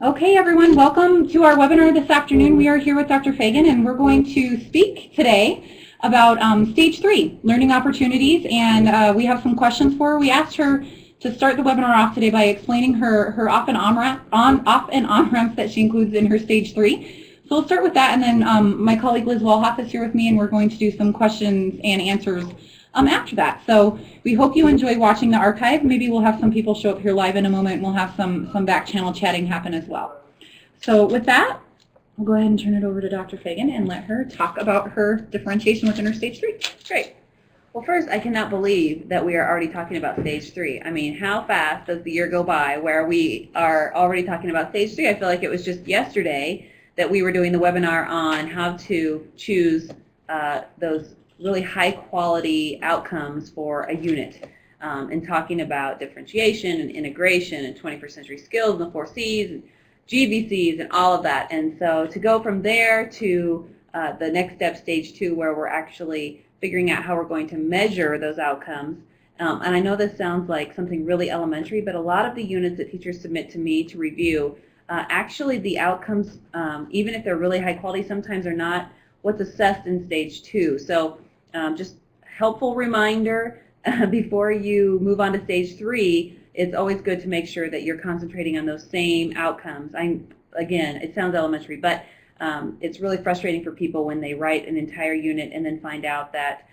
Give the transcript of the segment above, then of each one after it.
Okay, everyone, welcome to our webinar this afternoon. We are here with Dr. Fagan, and we're going to speak today about Stage 3, Learning Opportunities, and we have some questions for her. We asked her to start the webinar off today by explaining her off and on ramps that she includes in her Stage 3. So we'll start with that, and then my colleague Liz Walhoff is here with me, and we're going to do some questions and answers after that. So we hope you enjoy watching the archive. Maybe we'll have some people show up here live in a moment, and we'll have some back channel chatting happen as well. So with that, I'll go ahead and turn it over to Dr. Fagan and let her talk about her differentiation within her Stage 3. Great. Well, first, I cannot believe that we are already talking about Stage 3. I mean, how fast does the year go by where we are already talking about Stage 3? I feel like it was just yesterday that we were doing the webinar on how to choose those really high-quality outcomes for a unit, and talking about differentiation and integration and 21st century skills and the 4 Cs and GVCs and all of that. And so to go from there to the next step, Stage 2, where we're actually figuring out how we're going to measure those outcomes. And I know this sounds like something really elementary, but a lot of the units that teachers submit to me to review, actually the outcomes, even if they're really high quality, sometimes are not what's assessed in Stage 2. So just helpful reminder, before you move on to Stage 3, it's always good to make sure that you're concentrating on those same outcomes. Again, it sounds elementary, but it's really frustrating for people when they write an entire unit and then find out that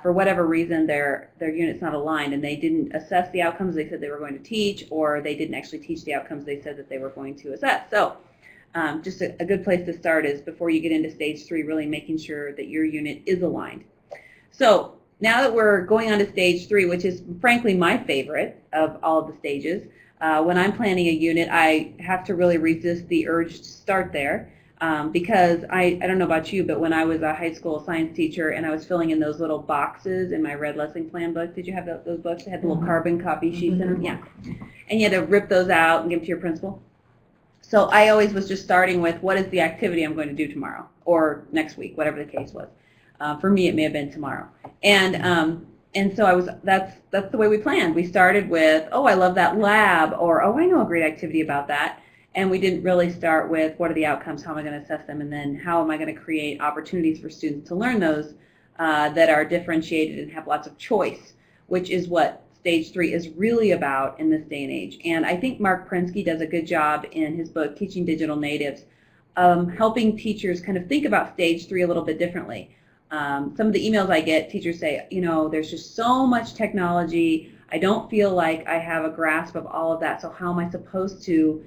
for whatever reason their unit's not aligned and they didn't assess the outcomes they said they were going to teach, or they didn't actually teach the outcomes they said that they were going to assess. So just a good place to start is before you get into Stage 3, really making sure that your unit is aligned. So now that we're going on to Stage 3, which is frankly my favorite of all of the stages, when I'm planning a unit, I have to really resist the urge to start there. Because I don't know about you, but when I was a high school science teacher and I was filling in those little boxes in my red lesson plan book, did you have those books that had the little carbon copy sheets in them? Yeah. And you had to rip those out and give them to your principal. So I always was just starting with, what is the activity I'm going to do tomorrow or next week, whatever the case was. For me, it may have been tomorrow. And so that's the way we planned. We started with, oh, I love that lab, or oh, I know a great activity about that. And we didn't really start with, what are the outcomes, how am I going to assess them, and then how am I going to create opportunities for students to learn those that are differentiated and have lots of choice, which is what Stage 3 is really about in this day and age. And I think Mark Prensky does a good job in his book, Teaching Digital Natives, helping teachers kind of think about Stage 3 a little bit differently. Some of the emails I get, teachers say, there's just so much technology, I don't feel like I have a grasp of all of that, so how am I supposed to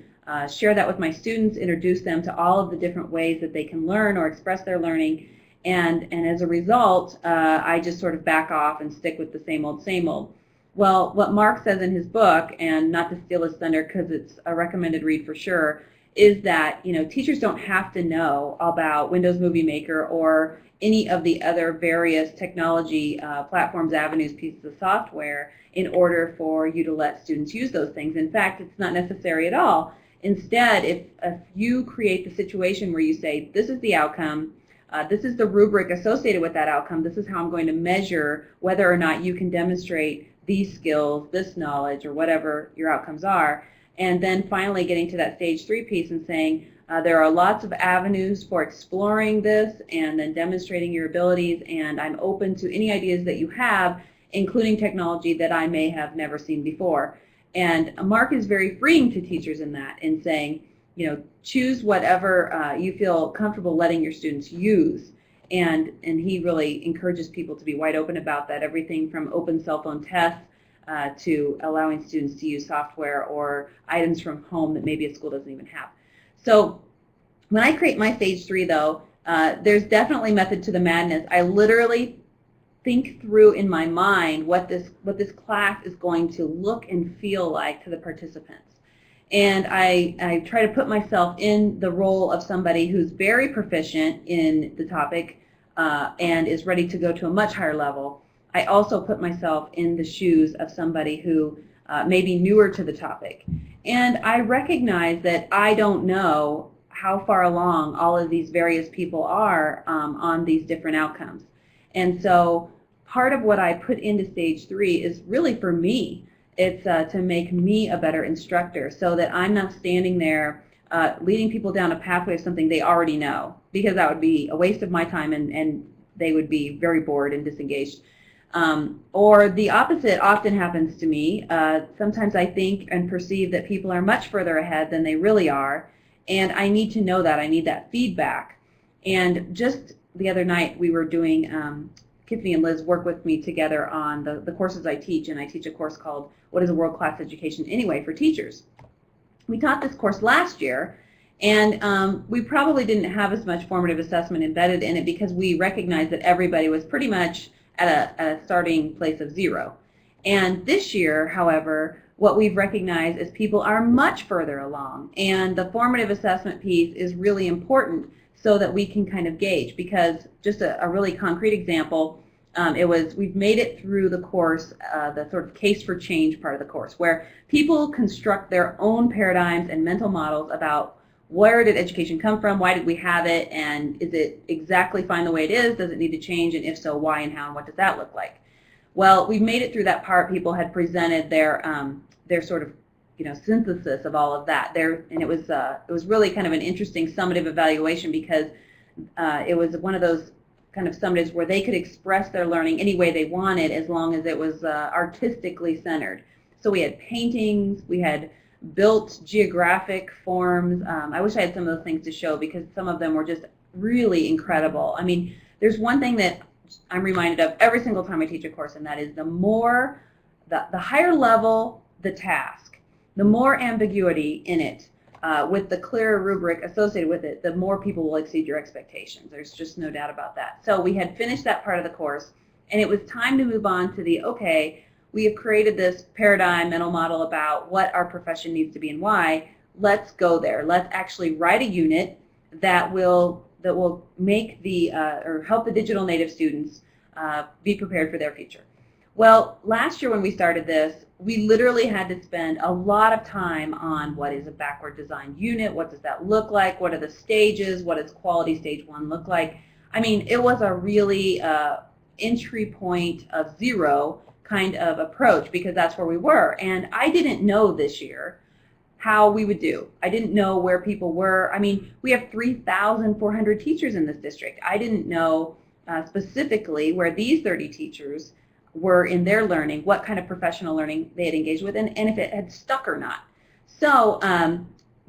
share that with my students, introduce them to all of the different ways that they can learn or express their learning, and as a result, I just sort of back off and stick with the same old, same old. Well, what Mark says in his book, and not to steal his thunder because it's a recommended read for sure, is that teachers don't have to know about Windows Movie Maker or any of the other various technology platforms, avenues, pieces of software in order for you to let students use those things. In fact, it's not necessary at all. Instead, if you create the situation where you say, this is the outcome, this is the rubric associated with that outcome, this is how I'm going to measure whether or not you can demonstrate these skills, this knowledge, or whatever your outcomes are, and then finally getting to that Stage 3 piece and saying, there are lots of avenues for exploring this and then demonstrating your abilities, and I'm open to any ideas that you have, including technology that I may have never seen before. And Mark is very freeing to teachers in that, in saying, choose whatever you feel comfortable letting your students use. And he really encourages people to be wide open about that, everything from open cell phone tests to allowing students to use software or items from home that maybe a school doesn't even have. So when I create my Stage 3, though, there's definitely method to the madness. I literally think through in my mind what this class is going to look and feel like to the participants. And I try to put myself in the role of somebody who's very proficient in the topic and is ready to go to a much higher level. I also put myself in the shoes of somebody who may be newer to the topic. And I recognize that I don't know how far along all of these various people are on these different outcomes. And so part of what I put into Stage 3 is really for me. It's to make me a better instructor so that I'm not standing there leading people down a pathway of something they already know, because that would be a waste of my time and they would be very bored and disengaged. Or the opposite often happens to me. Sometimes I think and perceive that people are much further ahead than they really are, and I need to know that. I need that feedback. And just the other night we were doing, Tiffany and Liz work with me together on the courses I teach, and I teach a course called What is a World-Class Education Anyway for teachers. We taught this course last year, and we probably didn't have as much formative assessment embedded in it because we recognized that everybody was pretty much at a starting place of 0. And this year, however, what we've recognized is people are much further along, and the formative assessment piece is really important so that we can kind of gauge, because just a really concrete example, we've made it through the course, the sort of case for change part of the course, where people construct their own paradigms and mental models about where did education come from, why did we have it, and is it exactly fine the way it is, does it need to change, and if so, why and how, and what does that look like? Well, we've made it through that part. People had presented their sort of, synthesis of all of that there, and it was really kind of an interesting summative evaluation, because it was one of those kind of summatives where they could express their learning any way they wanted as long as it was artistically centered. So we had paintings, we had built geographic forms. I wish I had some of those things to show, because some of them were just really incredible. I mean, there's one thing that I'm reminded of every single time I teach a course, and that is the higher level the task, the more ambiguity in it, with the clearer rubric associated with it, the more people will exceed your expectations. There's just no doubt about that. So we had finished that part of the course, and it was time to move on to okay, we have created this paradigm mental model about what our profession needs to be and why. Let's go there. Let's actually write a unit that will make or help the digital native students be prepared for their future. Well, last year when we started this, we literally had to spend a lot of time on what is a backward design unit, what does that look like, what are the stages, what does quality stage 1 look like. I mean, it was a really entry point of 0 kind of approach, because that's where we were. And I didn't know this year how we would do. I didn't know where people were. I mean, we have 3,400 teachers in this district. I didn't know specifically where these 30 teachers were in their learning, what kind of professional learning they had engaged with, and if it had stuck or not. So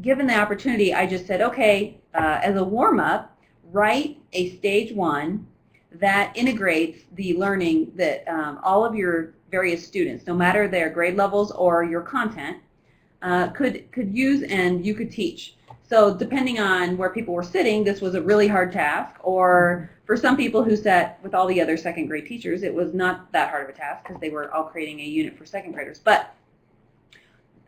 given the opportunity, I just said, okay, as a warm-up, write a stage 1 that integrates the learning that all of your various students, no matter their grade levels or your content, could use and you could teach. So depending on where people were sitting, this was a really hard task, or for some people who sat with all the other second grade teachers, it was not that hard of a task because they were all creating a unit for second graders. But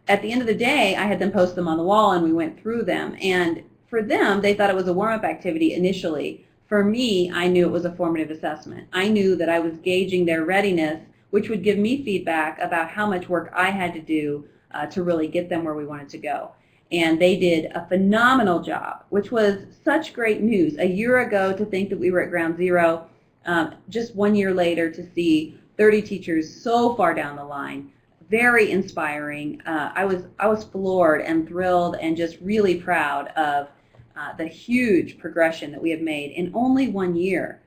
at the end of the day, I had them post them on the wall and we went through them. And for them, they thought it was a warm-up activity initially. For me, I knew it was a formative assessment. I knew that I was gauging their readiness, which would give me feedback about how much work I had to do to really get them where we wanted to go. And they did a phenomenal job, which was such great news. A year ago, to think that we were at ground zero, just 1 year later to see 30 teachers so far down the line, very inspiring. I was floored and thrilled and just really proud of the huge progression that we have made in only 1 year.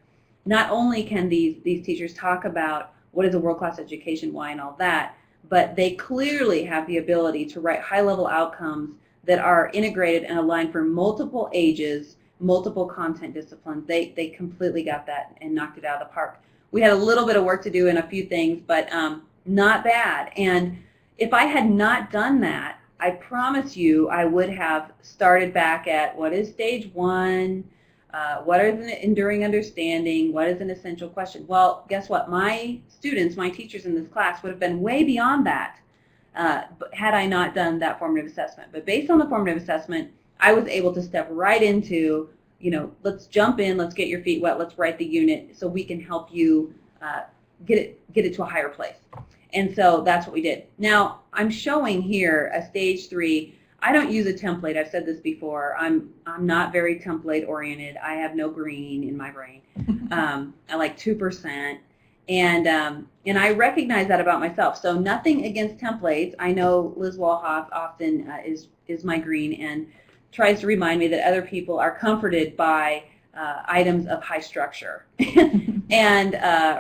Not only can these teachers talk about what is a world-class education, why, and all that, but they clearly have the ability to write high-level outcomes that are integrated and aligned for multiple ages, multiple content disciplines. They completely got that and knocked it out of the park. We had a little bit of work to do in a few things, but not bad. And if I had not done that, I promise you I would have started back at what is stage 1, what is an enduring understanding, what is an essential question. Well, guess what? My students, my teachers in this class would have been way beyond that had I not done that formative assessment. But based on the formative assessment, I was able to step right into, let's jump in, let's get your feet wet, let's write the unit so we can help you get it to a higher place. And so that's what we did. Now, I'm showing here a stage 3. I don't use a template. I've said this before. I'm not very template oriented. I have no green in my brain. I like 2%. And I recognize that about myself. So nothing against templates. I know Liz Walhoff often is my green, and tries to remind me that other people are comforted by items of high structure and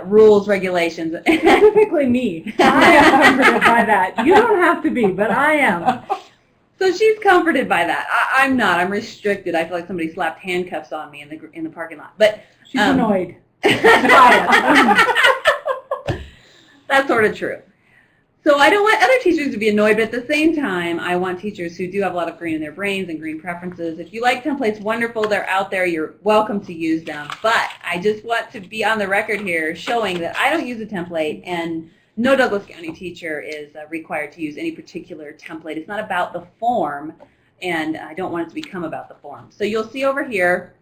rules, regulations. Specifically me. I am comforted by that. You don't have to be, but I am. So she's comforted by that. I'm not. I'm restricted. I feel like somebody slapped handcuffs on me in the parking lot. But She's annoyed. That's sort of true. So I don't want other teachers to be annoyed, but at the same time, I want teachers who do have a lot of green in their brains and green preferences. If you like templates, wonderful. They're out there. You're welcome to use them. But I just want to be on the record here showing that I don't use a template, and no Douglas County teacher is required to use any particular template. It's not about the form, and I don't want it to become about the form. So you'll see over here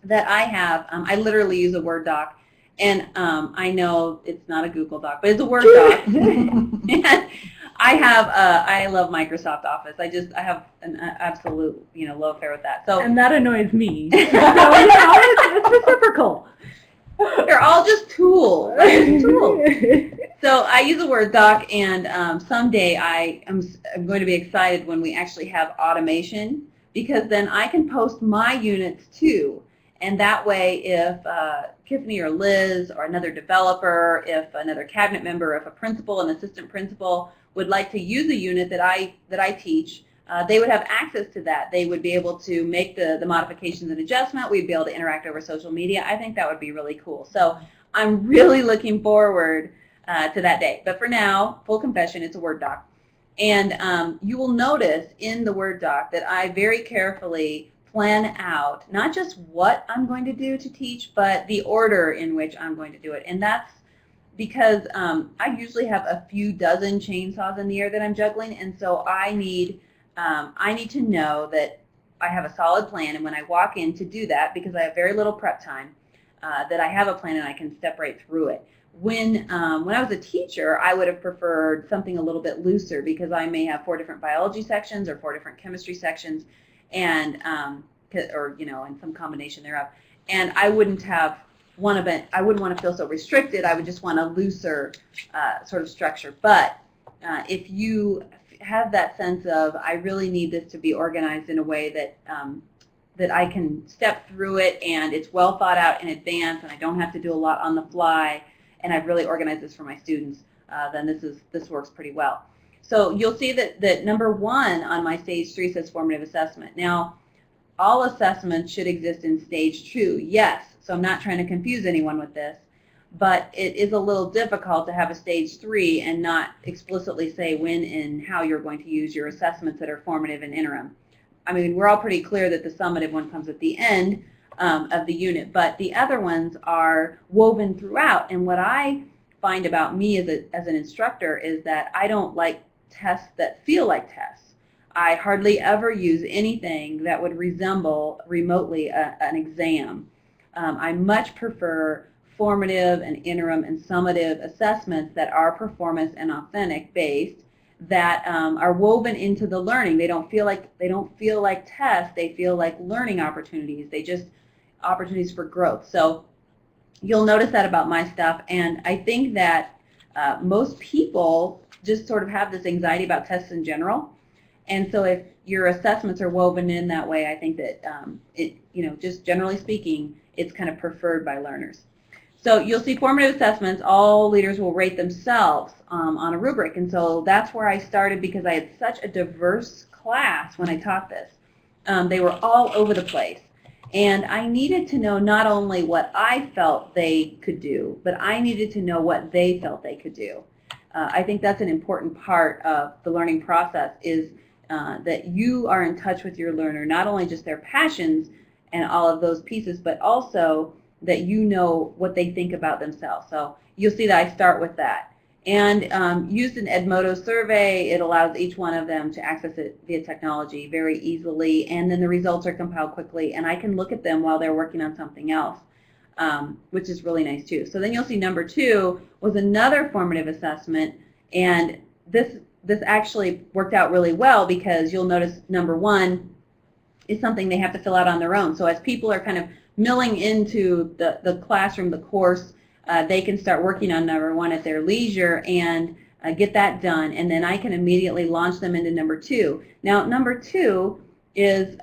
that I have, I literally use a Word doc. And I know it's not a Google Doc, but it's a Word doc. And I love Microsoft Office. I have an absolute, love affair with that. So And that annoys me. So, it's reciprocal. they're all just tools. They're just tools. So I use a Word doc, and someday I'm going to be excited when we actually have automation, because then I can post my units too. And that way, if Tiffany or Liz or another developer, if another cabinet member, if a principal, an assistant principal would like to use a unit that I teach, they would have access to that. They would be able to make the modifications and adjustment. We'd be able to interact over social media. I think that would be really cool. So I'm really looking forward to that day. But for now, full confession, it's a Word doc. And you will notice in the Word doc that I very carefully plan out not just what I'm going to do to teach, but the order in which I'm going to do it. And that's because I usually have a few dozen chainsaws in the air that I'm juggling, and so I need to know that I have a solid plan, and when I walk in to do that, because I have very little prep time, that I have a plan and I can step right through it. When I was a teacher, I would have preferred something a little bit looser, because I may have 4 different biology sections or 4 different chemistry sections, and and some combination thereof. And I wouldn't want to feel so restricted. I would just want a looser sort of structure. But if you have that sense of, I really need this to be organized in a way that I can step through it, and it's well thought out in advance, and I don't have to do a lot on the fly, and I've really organized this for my students, then this works pretty well. So you'll see that number 1 on my stage 3 says formative assessment. Now, all assessments should exist in stage 2, yes. So I'm not trying to confuse anyone with this, but it is a little difficult to have a stage 3 and not explicitly say when and how you're going to use your assessments that are formative and interim. I mean, we're all pretty clear that the summative one comes at the end of the unit, but the other ones are woven throughout. And what I find about me as an instructor is that I don't like tests that feel like tests. I hardly ever use anything that would resemble remotely an exam. I much prefer formative and interim and summative assessments that are performance and authentic based, that are woven into the learning. They don't feel like tests. They feel like learning opportunities. They just opportunities for growth. So you'll notice that about my stuff, and I think that most people just sort of have this anxiety about tests in general. And so if your assessments are woven in that way, I think that, just generally speaking, it's kind of preferred by learners. So you'll see formative assessments, all leaders will rate themselves on a rubric. And so that's where I started, because I had such a diverse class when I taught this. They were all over the place. And I needed to know not only what I felt they could do, but I needed to know what they felt they could do. I think that's an important part of the learning process, is that you are in touch with your learner, not only just their passions and all of those pieces, but also that you know what they think about themselves. So you'll see that I start with that. And used an Edmodo survey, it allows each one of them to access it via technology very easily, and then the results are compiled quickly, and I can look at them while they're working on something else, which is really nice too. So then you'll see number 2 was another formative assessment, and this actually worked out really well, because you'll notice number 1 is something they have to fill out on their own. So as people are kind of milling into the classroom, the course, they can start working on number 1 at their leisure and get that done, and then I can immediately launch them into number 2. Now, number 2 is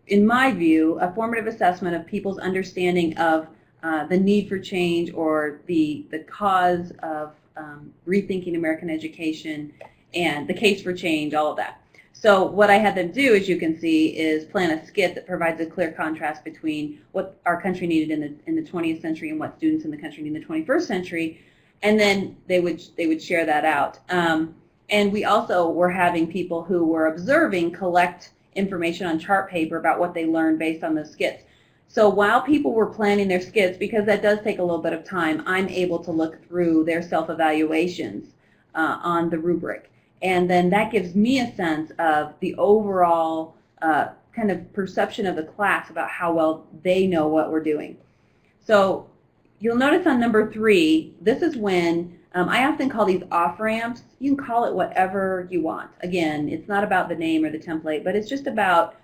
in my view, a formative assessment of people's understanding of the need for change or the cause of rethinking American education and the case for change, all of that. So what I had them do, as you can see, is plan a skit that provides a clear contrast between what our country needed in the 20th century and what students in the country need in the 21st century, and then they would share that out. And we also were having people who were observing collect information on chart paper about what they learned based on those skits. So while people were planning their skits, because that does take a little bit of time, I'm able to look through their self-evaluations on the rubric. And then that gives me a sense of the overall kind of perception of the class about how well they know what we're doing. So you'll notice on number 3, this is when I often call these off-ramps. You can call it whatever you want. Again, it's not about the name or the template, but it's just about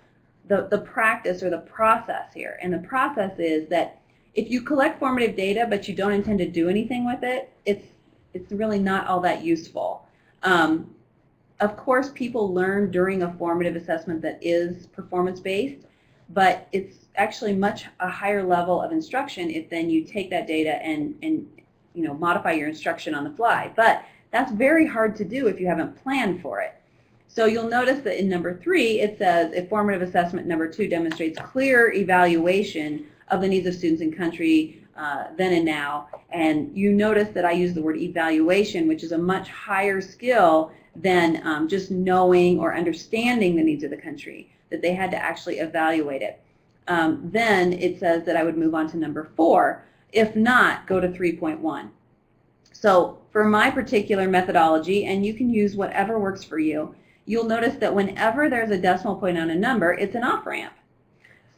the practice or the process here. And the process is that if you collect formative data but you don't intend to do anything with it, it's really not all that useful. Of course, people learn during a formative assessment that is performance-based, but it's actually much a higher level of instruction if then you take that data and modify your instruction on the fly. But that's very hard to do if you haven't planned for it. So you'll notice that in number 3, it says, if formative assessment number 2 demonstrates clear evaluation of the needs of students and country then and now. And you notice that I use the word evaluation, which is a much higher skill than just knowing or understanding the needs of the country, that they had to actually evaluate it. Then it says that I would move on to number 4. If not, go to 3.1. So for my particular methodology, and you can use whatever works for you, you'll notice that whenever there's a decimal point on a number, it's an off-ramp.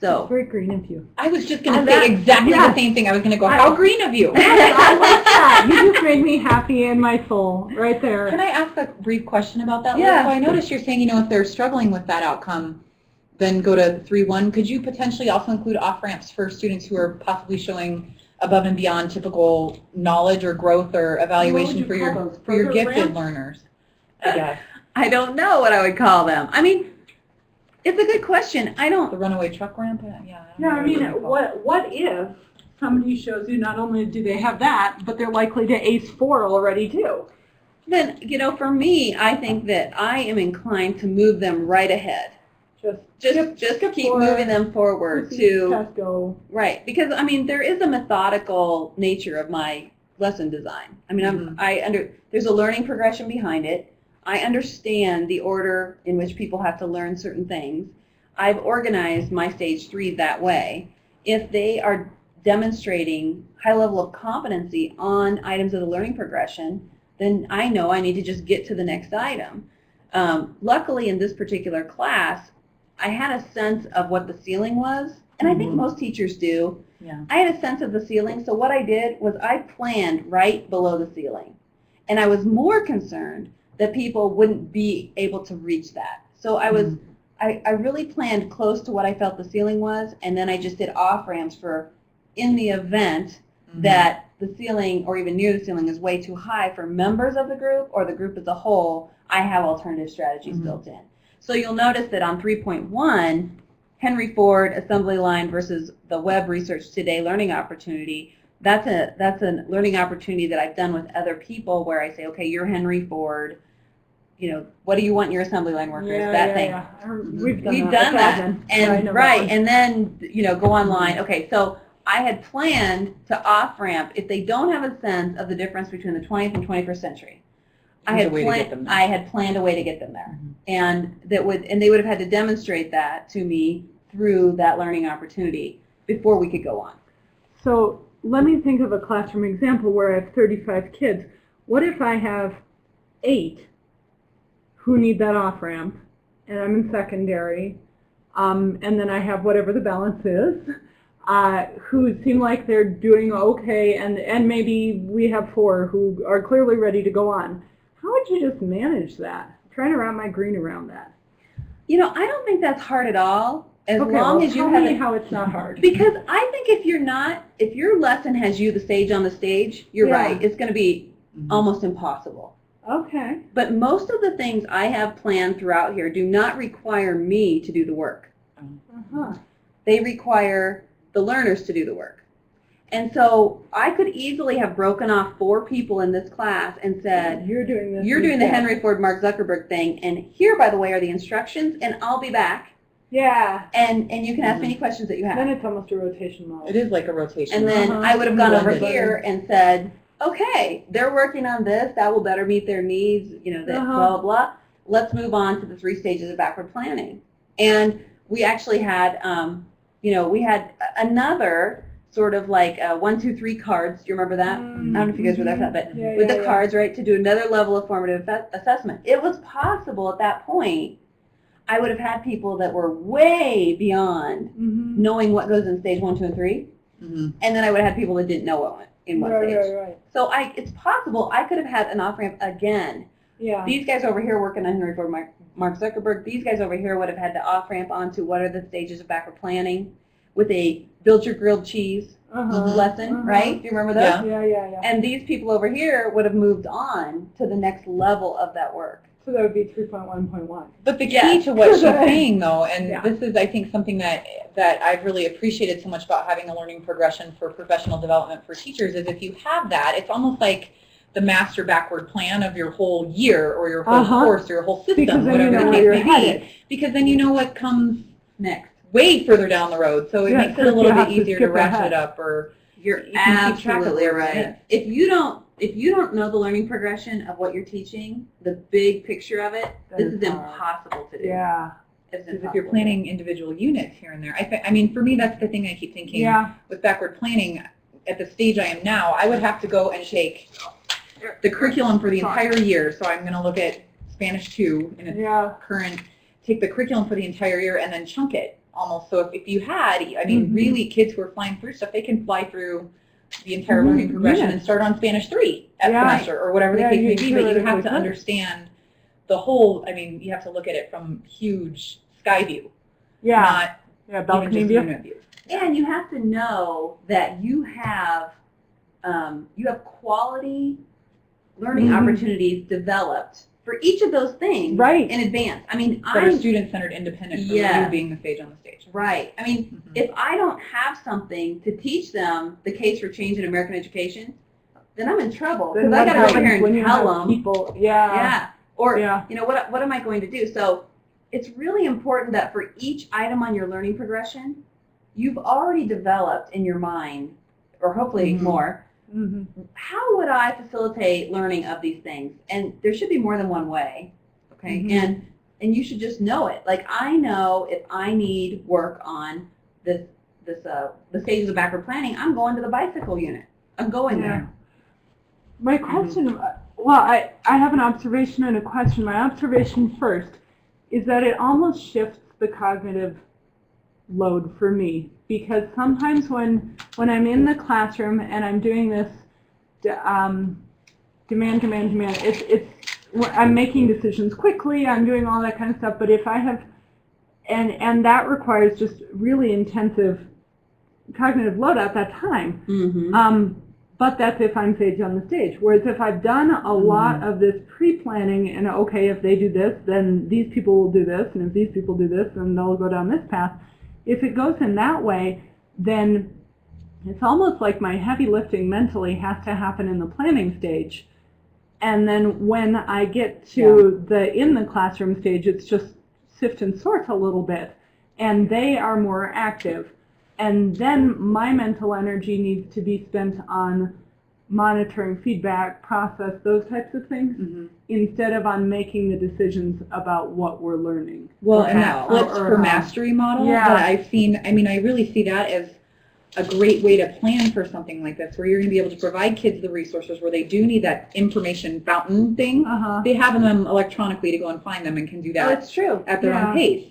So Very green of you. I was just going to say exactly the same thing. I was going to go, how green of you. I like that. You just made me happy in my soul right there. Can I ask a brief question about that? Yeah. So I noticed you're saying, if they're struggling with that outcome, then go to 3.1. Could you potentially also include off-ramps for students who are possibly showing above and beyond typical knowledge or growth or evaluation for your gifted learners? I guess. I don't know what I would call them. I mean, it's a good question. I don't. The runaway truck ramp? Yeah. I mean, what if somebody shows you not only do they have that, but they're likely to ace 4 already too? Then, for me, I think that I am inclined to move them right ahead. Just keep moving them forward to go. Right, because I mean there is a methodical nature of my lesson design. I mean, there's a learning progression behind it. I understand the order in which people have to learn certain things. I've organized my stage 3 that way. If they are demonstrating high level of competency on items of the learning progression, then I know I need to just get to the next item. Luckily, in this particular class, I had a sense of what the ceiling was, and I think most teachers do. Yeah. I had a sense of the ceiling, so what I did was I planned right below the ceiling. And I was more concerned that people wouldn't be able to reach that. So I really planned close to what I felt the ceiling was, and then I just did off-ramps for in the event that the ceiling or even near the ceiling is way too high for members of the group or the group as a whole, I have alternative strategies built in. So you'll notice that on 3.1, Henry Ford assembly line versus the Web Research Today learning opportunity, that's a learning opportunity that I've done with other people where I say, okay, you're Henry Ford, what do you want your assembly line workers, thing. Yeah. We've done that. And and then, go online. Okay, so I had planned to off-ramp if they don't have a sense of the difference between the 20th and 21st century. I had planned a way to get them there. And they would have had to demonstrate that to me through that learning opportunity before we could go on. So let me think of a classroom example where I have 35 kids. What if I have 8 who need that off-ramp, and I'm in secondary, and then I have whatever the balance is, who seem like they're doing okay, and maybe we have 4 who are clearly ready to go on. How would you just manage that? I'm trying to wrap my brain around that. I don't think that's hard at all. As long as you tell have me how it's not hard. Because I think if your lesson has you on the stage, you're right. It's going to be almost impossible. Okay. But most of the things I have planned throughout here do not require me to do the work. Uh-huh. They require the learners to do the work. And so I could easily have broken off 4 people in this class and said, You're doing this. you're doing the instead. Henry Ford, Mark Zuckerberg thing, and here, by the way, are the instructions, and I'll be back, Yeah. and you can ask me any questions that you have. Then it's almost a rotation model. It is like a rotation. And then Uh-huh. I would have gone over Blended. here and said, okay, they're working on this, that will better meet their needs, that Uh-huh. blah, blah, blah. Let's move on to the 3 stages of backward planning. And we actually had, we had another sort of like 1, 2, 3 cards. Do you remember that? I don't know if you guys were there for that, but Yeah, with yeah, the yeah. cards, right, to do another level of formative assessment. It was possible at that point, I would have had people that were way beyond Mm-hmm. knowing what goes in stage 1, 2, and 3. Mhm. And then I would have had people that didn't know what went in what Right, stage. right, right. So it's possible I could have had an off-ramp again. Yeah. These guys over here working on Henry Ford, Mark Zuckerberg, these guys over here would have had to off-ramp onto what are the stages of backward planning with a build your grilled cheese Uh-huh. lesson, Uh-huh. right? Do you remember those? Yeah. Yeah. And these people over here would have moved on to the next level of that work. So that would be 3.1.1. But the key Yes. to what she's saying, though, and Yeah. this is, I think, something that I've really appreciated so much about having a learning progression for professional development for teachers, is if you have that, it's almost like the master backward plan of your whole year or your whole Uh-huh. course or your whole system, Because then you whatever know the where case you're may headed. be. Because then you know what comes Next. way further down the road, so it Yeah, makes it a because you little have bit to easier to skip ratchet ahead. up, or You're you can keep track of absolutely where right. you're at. If you don't know the learning progression of what you're teaching, the big picture of it, this is Then it's hard. impossible to do. Yeah. It's because if impossible you're to do. planning individual units here and there, I mean, for me, that's the thing I keep thinking. Yeah. With backward planning, at the stage I am now, I would have to go and take the curriculum for the entire year. So I'm going to look at Spanish 2 in its Yeah. current, take the curriculum for the entire year and then chunk it almost. So if you had, I mean, Mhm. really kids who are flying through stuff, they can fly through the entire Mhm, learning progression yeah. and start on Spanish 3 at Yeah. semester or whatever the Yeah, case you may be. But you have theoretically to could. understand the whole, I mean, you have to look at it from huge sky view, Yeah. not Yeah. even Balcony just view. unit view. And you have to know that you have quality learning Mhm. opportunities developed for each of those things Right. in advance. I mean, That are student-centered, independent from Yeah. you being the stage on the stage. right. I mean, Mhm. if I don't have something to teach them the case for change in American education, then I'm in trouble Then because I what got to go over happens here when and you tell have them. people? Yeah. Yeah. Or Yeah. what am I going to do? So it's really important that for each item on your learning progression, you've already developed in your mind, or hopefully Mhm. more, Mm-hmm. how would I facilitate learning of these things? And there should be more than one way, okay? Mhm. And you should just know it. Like I know if I need work on the stages of backward planning, I'm going to the bicycle unit. I'm going there. My question, well, I have an observation and a question. My observation first is that it almost shifts the cognitive load for me, because sometimes when I'm in the classroom and I'm doing this demand, I'm making decisions quickly, I'm doing all that kind of stuff, but if I have, and that requires just really intensive cognitive load at that time. Mm-hmm. But that's if I'm sage on the stage. Whereas if I've done a lot of this pre-planning and okay, if they do this, then these people will do this, and if these people do this, then they'll go down this path. If it goes in that way, then it's almost like my heavy lifting mentally has to happen in the planning stage. And then when I get to the in the classroom stage, it's just sift and sort a little bit, and they are more active. And then my mental energy needs to be spent on monitoring feedback, process, those types of things, Mhm. instead of on making the decisions about what we're learning. Well, Or and how. that flips Or for how. mastery model Yeah. that I've seen. I mean, I really see that as a great way to plan for something like this, where you're going to be able to provide kids the resources where they do need that information fountain thing. Uh-huh. They have them electronically to go and find them and can do Oh, that it's true. at their Yeah. own pace.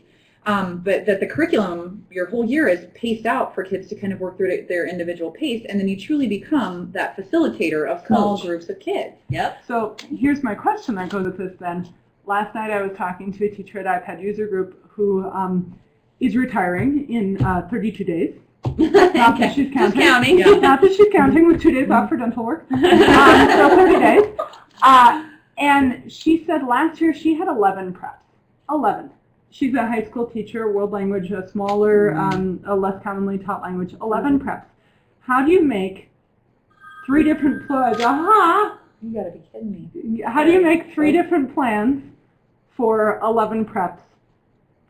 But that the curriculum, your whole year is paced out for kids to kind of work through it at their individual pace, and then you truly become that facilitator of small Coach. groups of kids. Yep. So here's my question that goes with this then. Last night I was talking to a teacher at iPad User Group who is retiring in 32 days. Not that she's Just counting. counting. Yeah. Not that she's counting with 2 days off for dental work. So 30 days. And she said last year she had 11 preps. 11. She's a high school teacher, world language, a smaller, a less commonly taught language, 11 preps. How do you make 3 different plans? You gotta be kidding me. How do you make 3 different plans for 11 preps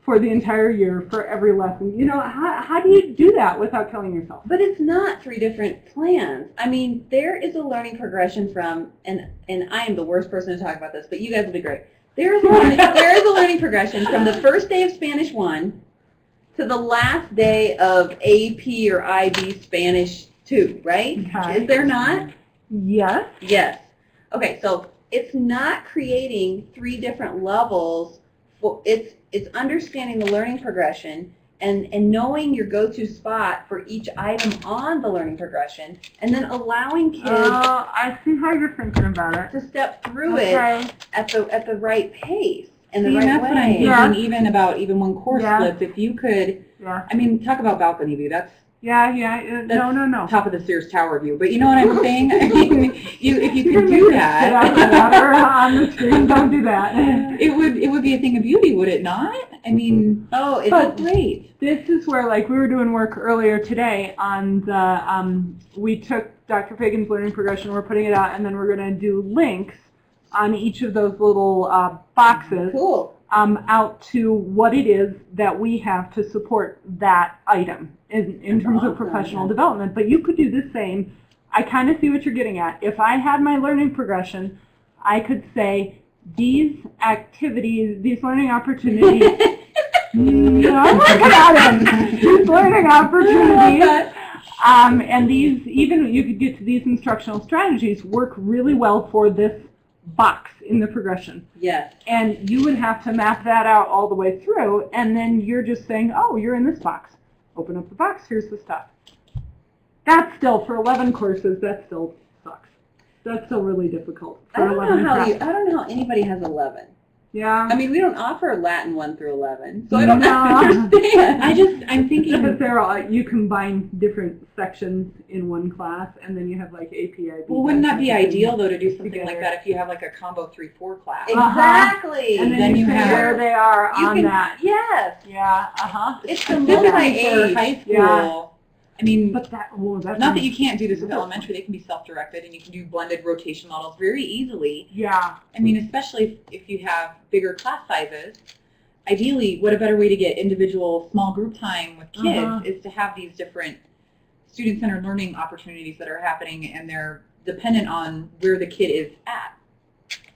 for the entire year for every lesson? You know, how do you do that without killing yourself? But it's not 3 different plans. I mean, there is a learning progression from, and I am the worst person to talk about this, but you guys will be great. There is a learning progression from the first day of Spanish 1 to the last day of AP or IB Spanish 2, right? Okay. Is there not? Yes. Yes. Okay, so it's not creating 3 different levels. It's understanding the learning progression and knowing your go-to spot for each item on the learning progression, and then allowing kids I see how you're thinking about it. to step through it at the right pace and the See, right and that's way. what I'm thinking, Yeah. even about when course Yeah. splits, if you could, Yeah. I mean, talk about balcony view, that's No. top of the Sears Tower view, but you know what I'm saying? I mean, if you could do Sit out the that, water on the screen. Don't do that. it would be a thing of beauty, would it not? I mean, Oh, it's But- great. This is where, like, we were doing work earlier today on the, we took Dr. Fagan's learning progression, we're putting it out, and then we're going to do links on each of those little boxes cool. out to what it is that we have to support that item in terms of professional development. But you could do the same. I kind of see what you're getting at. If I had my learning progression, I could say these activities, these learning opportunities, I'm working on it. These learning opportunities, and these, even you could get to these instructional strategies, work really well for this box in the progression. Yes. And you would have to map that out all the way through, and then you're just saying, oh, you're in this box. Open up the box, here's the stuff. That's still, for 11 courses, that still sucks. That's still really difficult. I don't know how anybody has 11. Yeah. I mean, we don't offer Latin 1 through 11, so I don't No. understand. I'm thinking, Because they're all, you combine different sections in one class, and then you have like API. well, wouldn't that be ideal though to do something together. like that if you have like a combo 3-4 class? Exactly. And then, Then you you say have- where they are You on can- that. Yes. Yeah. It's the Specifically multi-age. for high school. Yeah. I mean, But that, that's not that you can't do this with elementary, they can be self-directed and you can do blended rotation models very easily. Yeah. I mean, especially if you have bigger class sizes, ideally, what a better way to get individual small group time with kids is to have these different student-centered learning opportunities that are happening, and they're dependent on where the kid is at.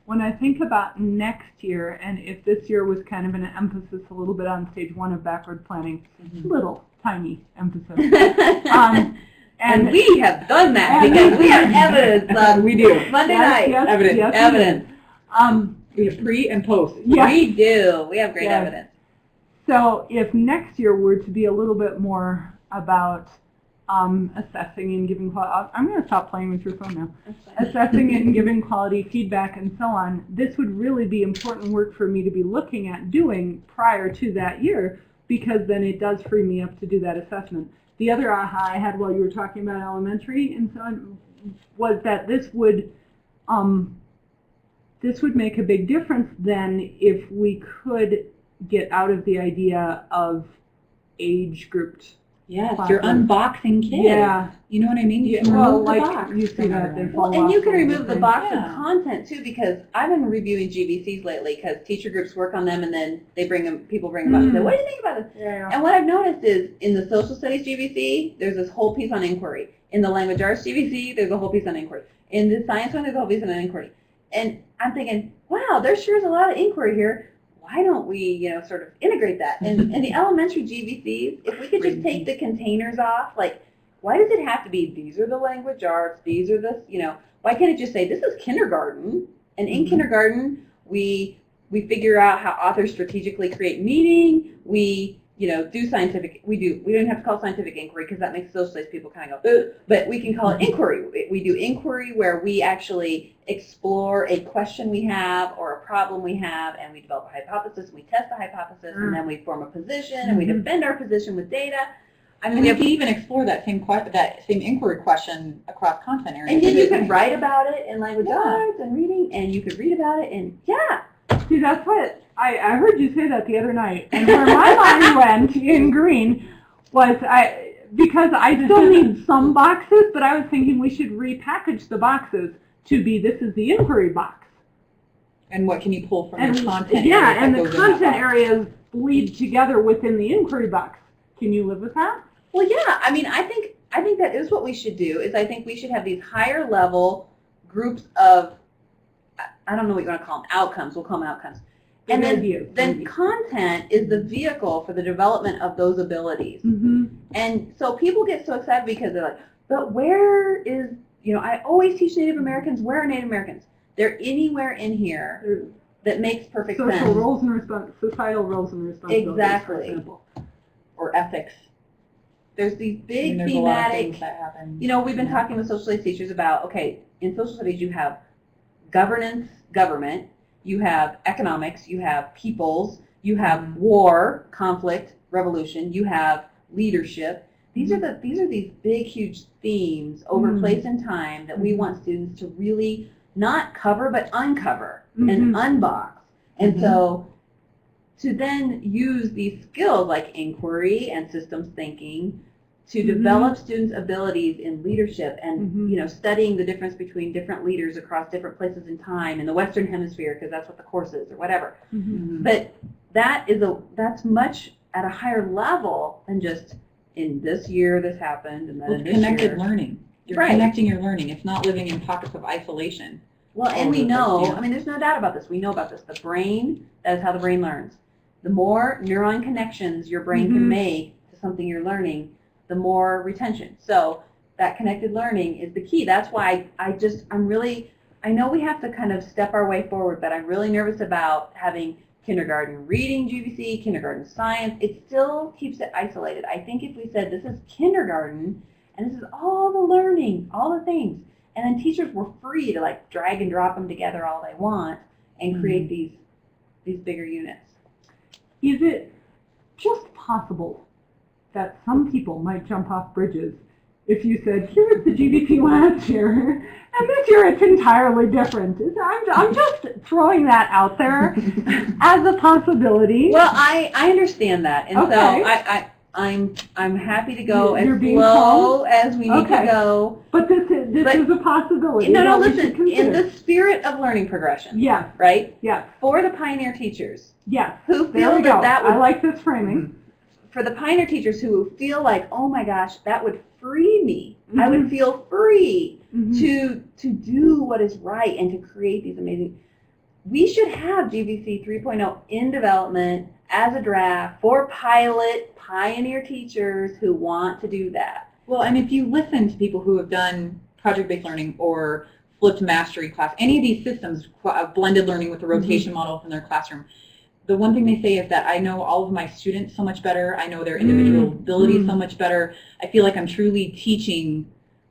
When I think about next year, and if this year was kind of an emphasis a little bit on stage 1 of backward planning, little tiny emphasis. And we have done that and because we have evidence on We do. Monday Yes, night. yes, Evidence. yes, we Evidence. do. We have pre and post. Yeah. We do. We have great Yes. evidence. So if next year were to be a little bit more about assessing and giving quality, I'm going to stop playing with your phone now. Assessing it and giving quality feedback and so on, this would really be important work for me to be looking at doing prior to that year, because then it does free me up to do that assessment. The other aha I had while you were talking about elementary and so on was that this would make a big difference then if we could get out of the idea of age grouped. Yes, Classes. you're unboxing kids. Yeah. You know what I mean? You can Well, remove the like box. you see that they fall Well, and off you can the remove the thing. box Yeah. of content too, because I've been reviewing GBCs lately because teacher groups work on them and then they bring them, people bring them up and say, what do you think about this? Yeah. And what I've noticed is in the social studies GBC, there's this whole piece on inquiry. In the language arts GBC, there's a whole piece on inquiry. In the science one, there's a whole piece on inquiry. And I'm thinking, wow, there sure is a lot of inquiry here. Why don't we, sort of integrate that? And in the elementary GBCs, if we could just take the containers off, like, why does it have to be, these are the language arts, these are the, why can't it just say, this is kindergarten, and in kindergarten, we figure out how authors strategically create meaning, we, do scientific, we don't have to call it scientific inquiry because that makes social studies people kind of go, ugh, but we can call it inquiry. We do inquiry where we actually explore a question we have or a problem we have, and we develop a hypothesis, we test the hypothesis, and then we form a position, and we defend our position with data. I mean, And we you have, can even explore that same inquiry question across content areas. and then you could write about it in language Yeah. arts and reading, and you could read about it, and yeah. See, that's what, I heard you say that the other night, and where my mind went in green was, because I still need some boxes, but I was thinking we should repackage the boxes to be, this is the inquiry box. And what can you pull from And your content yeah, areas and that the goes in that content box? areas bleed together within the inquiry box. Can you live with that? Well, yeah, I mean, I think that is what we should do, is I think we should have these higher level groups of, I don't know what you want to call them, outcomes, we'll call them outcomes. And Good then, ideas, then maybe. content is the vehicle for the development of those abilities. Mm-hmm. And so people get so excited because they're like, but where is, I always teach Native Americans, where are Native Americans? They're anywhere in here that makes perfect Social sense. roles and societal roles and responsibilities, for Exactly. example. Or ethics. There's these I big mean, there's a lot of thematic, things that happen. we've been talking with social studies teachers about, okay, in social studies you have governance, government, you have economics, you have peoples, you have war, conflict, revolution, you have leadership. These are these big, huge themes over place and time that we want students to really not cover, but uncover and unbox. And so to then use these skills like inquiry and systems thinking to develop students' abilities in leadership and studying the difference between different leaders across different places in time in the Western Hemisphere, because that's what the course is or whatever. But that's much at a higher level than just in this year this happened and then Well, in it's this connected year. learning. You're Right. connecting your learning. It's not living in pockets of isolation. Well, and all we over the know, place, yeah. I mean, there's no doubt about this. We know about this. The brain, that is how the brain learns. The more neuron connections your brain can make to something you're learning, the more retention. So that connected learning is the key. That's why I know we have to kind of step our way forward, but I'm really nervous about having kindergarten reading GVC, kindergarten science. It still keeps it isolated. I think if we said this is kindergarten and this is all the learning, all the things, and then teachers were free to like drag and drop them together all they want and create these bigger units. Is it just possible that some people might jump off bridges if you said, here's the GVC last year, and this year it's entirely different? I'm just throwing that out there as a possibility. Well, I understand that, and Okay. so I'm happy to go You're as being slow called? as we need Okay. to go. But this But- is a possibility. No, that we listen. should consider. In the spirit of learning progression, Yes, right? yes, For the pioneer teachers yes. who There feel we go. that I would, like this framing. for the pioneer teachers who feel like, oh my gosh, that would free me. I would feel free Mhm. to do what is right and to create these amazing. We should have GVC 3.0 in development as a draft for pilot pioneer teachers who want to do that. Well, and if you listen to people who have done project-based learning or flipped mastery class, any of these systems, blended learning with the rotation model in their classroom, the one thing they say is that I know all of my students so much better. I know their individual abilities so much better. I feel like I'm truly teaching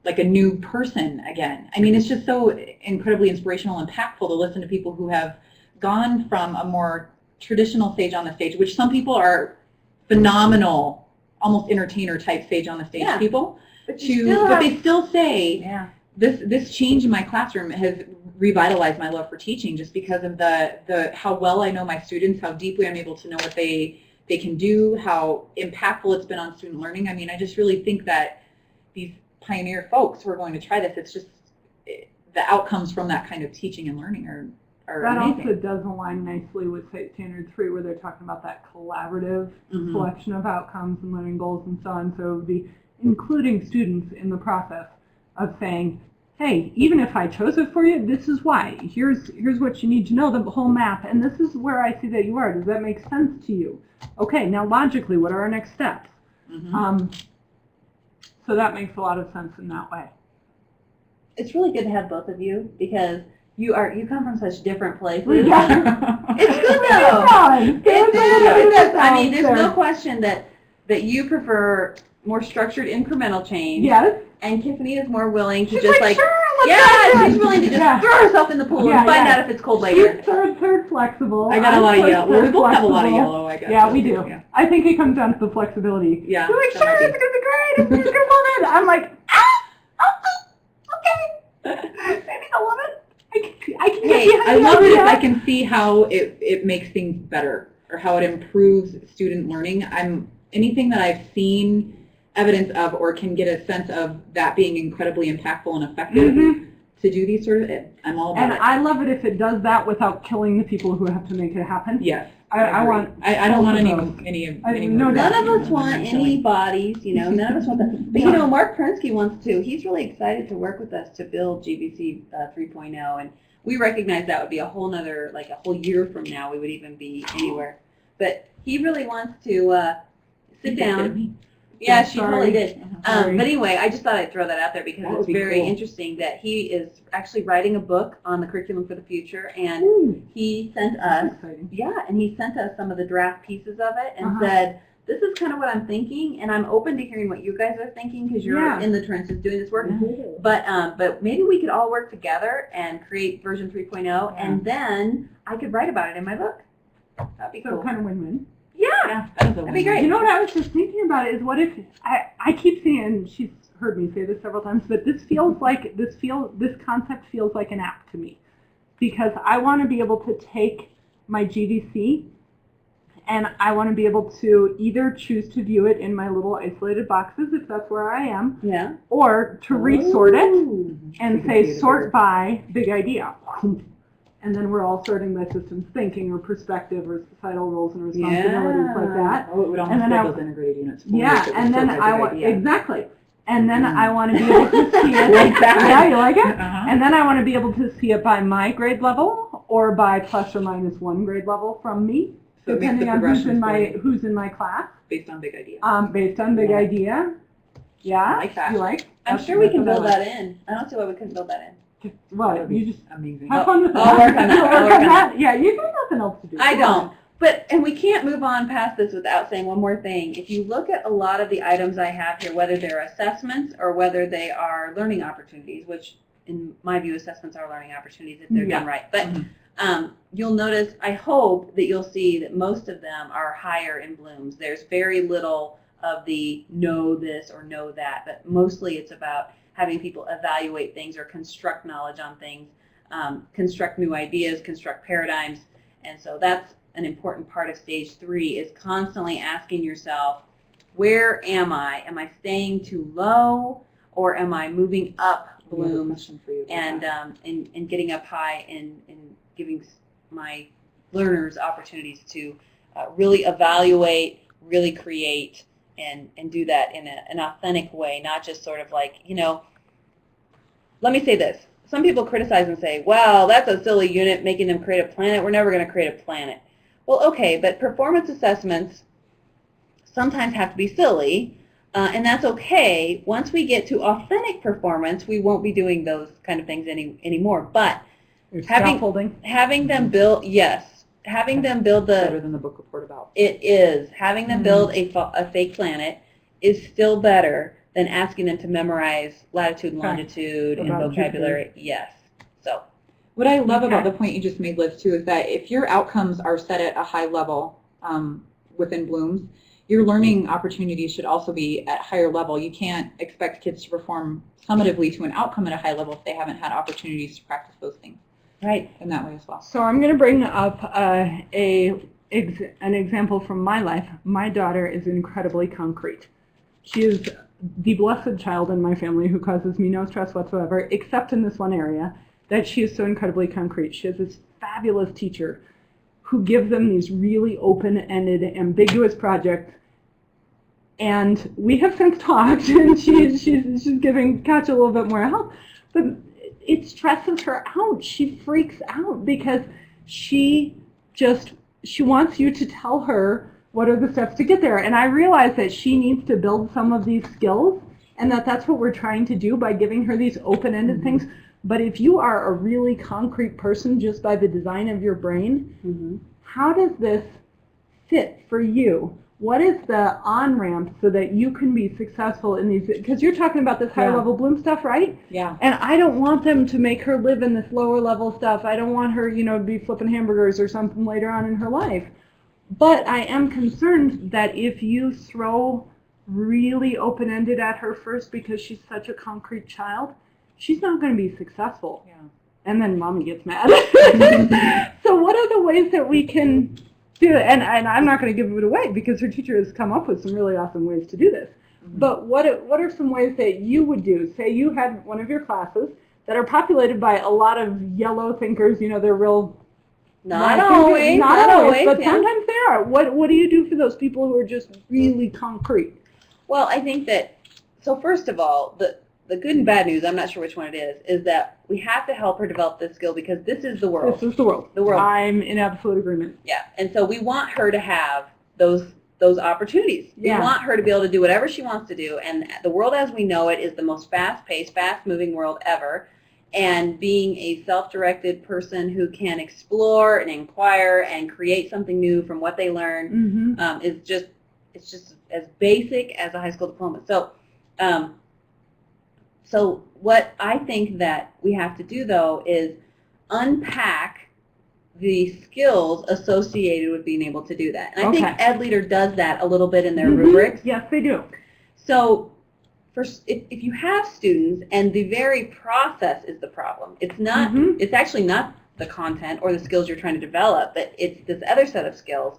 like a new person again. I mean, it's just so incredibly inspirational and impactful to listen to people who have gone from a more traditional stage on the stage, which some people are phenomenal, almost entertainer type stage on the stage Yeah. people, But but they still say, yeah. this change in my classroom has revitalized my love for teaching just because of the how well I know my students, how deeply I'm able to know what they can do, how impactful it's been on student learning. I mean, I just really think that these pioneer folks who are going to try this, it's just the outcomes from that kind of teaching and learning are That amazing. also does align nicely with State Standard 3, where they're talking about that collaborative selection of outcomes and learning goals and so on. So the including students in the process of saying, hey, even if I chose it for you, this is why. Here's what you need to know, the whole map, and this is where I see that you are. Does that make sense to you? Okay, now logically, what are our next steps? So that makes a lot of sense in that way. It's really good to have both of you because you come from such different places. Yeah. It's good though. It does. I mean, there's no question that you prefer more structured incremental change. Yes. And Tiffany is more willing to She's just like, like sure, Yeah, she's willing to just Yeah. throw herself in the pool Yeah, and find yeah. out if it's cold later. She's third flexible. I got a I'm lot of third yellow. We both have a lot of flexible. yellow, I guess. Yeah, we do. Yeah. I think it comes down to the flexibility. Yeah, You're like, that sure, might be. it's gonna be great. I'm just gonna love it. I'm like, okay. Maybe I love it. I can get Hey, behind I the love it if idea. I can see how it makes things better or how it improves student learning. Anything that I've seen evidence of or can get a sense of that being incredibly impactful and effective Mhm. to do these sort of, I'm all about And it. I love it if it does that without killing the people who have to make it happen. Yes. I agree. want. I don't want both of any no more doubt. None of us than want I'm any killing. bodies, none of us want that. But Mark Prensky wants to. He's really excited to work with us to build GBC 3.0, and we recognize that would be a whole nother, like a whole year from now, we would even be anywhere. But he really wants to sit down. Yeah, I'm she sorry. totally did. Sorry. But anyway, I just thought I'd throw that out there because That would it's be very cool. interesting that he is actually writing a book on the curriculum for the future, and Ooh, he sent that's us, exciting. and he sent us some of the draft pieces of it and Uh-huh. said, this is kind of what I'm thinking, and I'm open to hearing what you guys are thinking because you're Yeah. in the trenches doing this work. Mhm. But maybe we could all work together and create version 3.0, and then I could write about it in my book. That'd be So cool. kind of win-win. Yeah. Yeah, that is a That'd be win-win. great. You know what I was just thinking about is what if I keep saying, and she's heard me say this several times, but this concept feels like an app to me, because I want to be able to take my GDC and I want to be able to either choose to view it in my little isolated boxes if that's where I am, Yeah. or to resort it Ooh. and We can see say the sort bigger- by big idea. And then we're all sorting by systems thinking or perspective or societal roles and responsibilities like that. Oh, it would almost And then build I- those integrated units. for me Yeah, if it was and then still my I big want idea. exactly. And then Mm. I want to be able to see it. Like that. Yeah, you like it? Uh-huh. And then I want to be able to see it by my grade level or by plus or minus one grade level from me, So it makes the depending on progression who's in my class, based on big idea. based on big Yeah. idea. Yeah, I like that. you like? I'm That's- sure we that's can what I build like. that in. I don't see why we couldn't build that in. That Well, would you be just amazing. have fun with it. I'll work on that. You'll I'll work work on on that. Yeah, you got nothing else to do. I Come on. don't. And we can't move on past this without saying one more thing. If you look at a lot of the items I have here, whether they're assessments or whether they are learning opportunities, which in my view, assessments are learning opportunities if they're done right. But you'll notice, I hope that you'll see that most of them are higher in Bloom's. There's very little of the know this or know that, but mostly it's about having people evaluate things or construct knowledge on things, construct new ideas, construct paradigms. And so that's an important part of stage 3 is constantly asking yourself, where am I? Am I staying too low or am I moving up We have a Bloom's question for you about and that. getting up high and giving my learners opportunities to really evaluate, really create, and do that in an authentic way, not just sort of like, let me say this. Some people criticize and say, well, that's a silly unit making them create a planet. We're never going to create a planet. Well, okay, but performance assessments sometimes have to be silly, and that's okay. Once we get to authentic performance, we won't be doing those kind of things anymore. But There's having- scaffolding. having them build, yes, having them build Better than the book report about. it is. Having them build a fake planet is still better than asking them to memorize latitude and Correct. longitude and About vocabulary. Yes. So, What I love about Okay. the point you just made, Liz, too, is that if your outcomes are set at a high level within Bloom's, your learning opportunities should also be at higher level. You can't expect kids to perform summatively to an outcome at a high level if they haven't had opportunities to practice those things right. in that way as well. So I'm going to bring up an example from my life. My daughter is incredibly concrete. She is the blessed child in my family who causes me no stress whatsoever, except in this one area, that she is so incredibly concrete. She has this fabulous teacher who gives them these really open-ended, ambiguous projects. And we have since talked, and she's giving Katja a little bit more help. But it stresses her out. She freaks out because she wants you to tell her what are the steps to get there. And I realize that she needs to build some of these skills, and that's what we're trying to do by giving her these open-ended things. But if you are a really concrete person just by the design of your brain, how does this fit for you? what is the on-ramp so that you can be successful in these, because you're talking about this higher Yeah. level Bloom stuff, right? Yeah. And I don't want them to make her live in this lower level stuff. I don't want her, to be flipping hamburgers or something later on in her life. But I am concerned that if you throw really open-ended at her first because she's such a concrete child, she's not going to be successful. Yeah. And then mommy gets mad. So what are the ways that we can do it? And I'm not going to give it away because her teacher has come up with some really awesome ways to do this. Mm-hmm. But what are some ways that you would do? Say you had one of your classes that are populated by a lot of yellow thinkers, they're real... Not Not always, but yeah. sometimes they are. What do you do for those people who are just really concrete? Well, I think that, so first of all, the good and bad news, I'm not sure which one it is that we have to help her develop this skill because this is the world. This is the world. The world. I'm in absolute agreement. Yeah, and so we want her to have those opportunities. Yeah. We want her to be able to do whatever she wants to do, and the world as we know it is the most fast-paced, fast-moving world ever. And being a self-directed person who can explore and inquire and create something new from what they learn Mm-hmm. is just as basic as a high school diploma. So what I think that we have to do though is unpack the skills associated with being able to do that. And I think Okay. Ed Leader does that a little bit in their Mhm. rubrics. Yes, they do. So if you have students and the very process is the problem, it's not, Mhm. it's actually not the content or the skills you're trying to develop, but it's this other set of skills,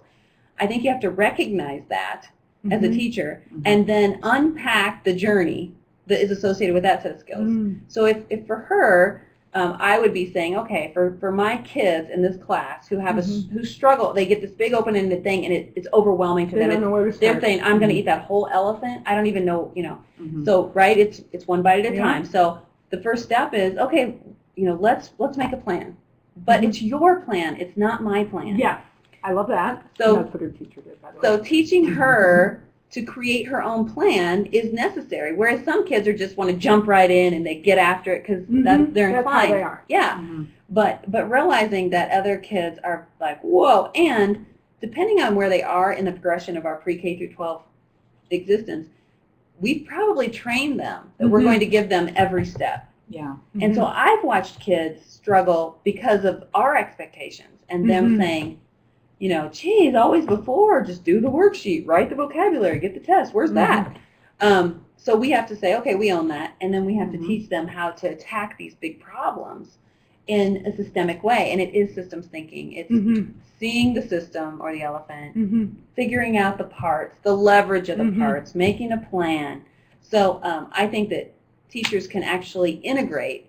I think you have to recognize that as a Mhm. teacher Mhm. and then unpack the journey that is associated with that set of skills. Mm. So if for her, I would be saying, okay, for my kids in this class who have who struggle, they get this big open-ended thing and it's overwhelming to They them. don't know where to They're start. saying, I'm going to eat that whole elephant. I don't even know, Mhm. So, right, it's one bite at a Yeah. time. So the first step is, okay, let's make a plan. But Mhm. it's your plan. It's not my plan. Yes, I love that. So- And that's what her teacher did, by the way. So teaching her to create her own plan is necessary. Whereas some kids are just want to jump right in and they get after it because Mhm. they're That's inclined. how they are. Yeah. Mhm. But realizing that other kids are like, whoa, and depending on where they are in the progression of our pre-K through 12 existence, we probably trained them that we're Mhm. going to give them every step. Yeah. And so I've watched kids struggle because of our expectations and them Mhm. saying, geez, always before, just do the worksheet, write the vocabulary, get the test. Where's that? So we have to say, okay, we own that. And then we have Mhm. to teach them how to attack these big problems in a systemic way. And it is systems thinking. It's Mhm. seeing the system or the elephant, Mhm. figuring out the parts, the leverage of the Mhm. parts, making a plan. So I think that teachers can actually integrate.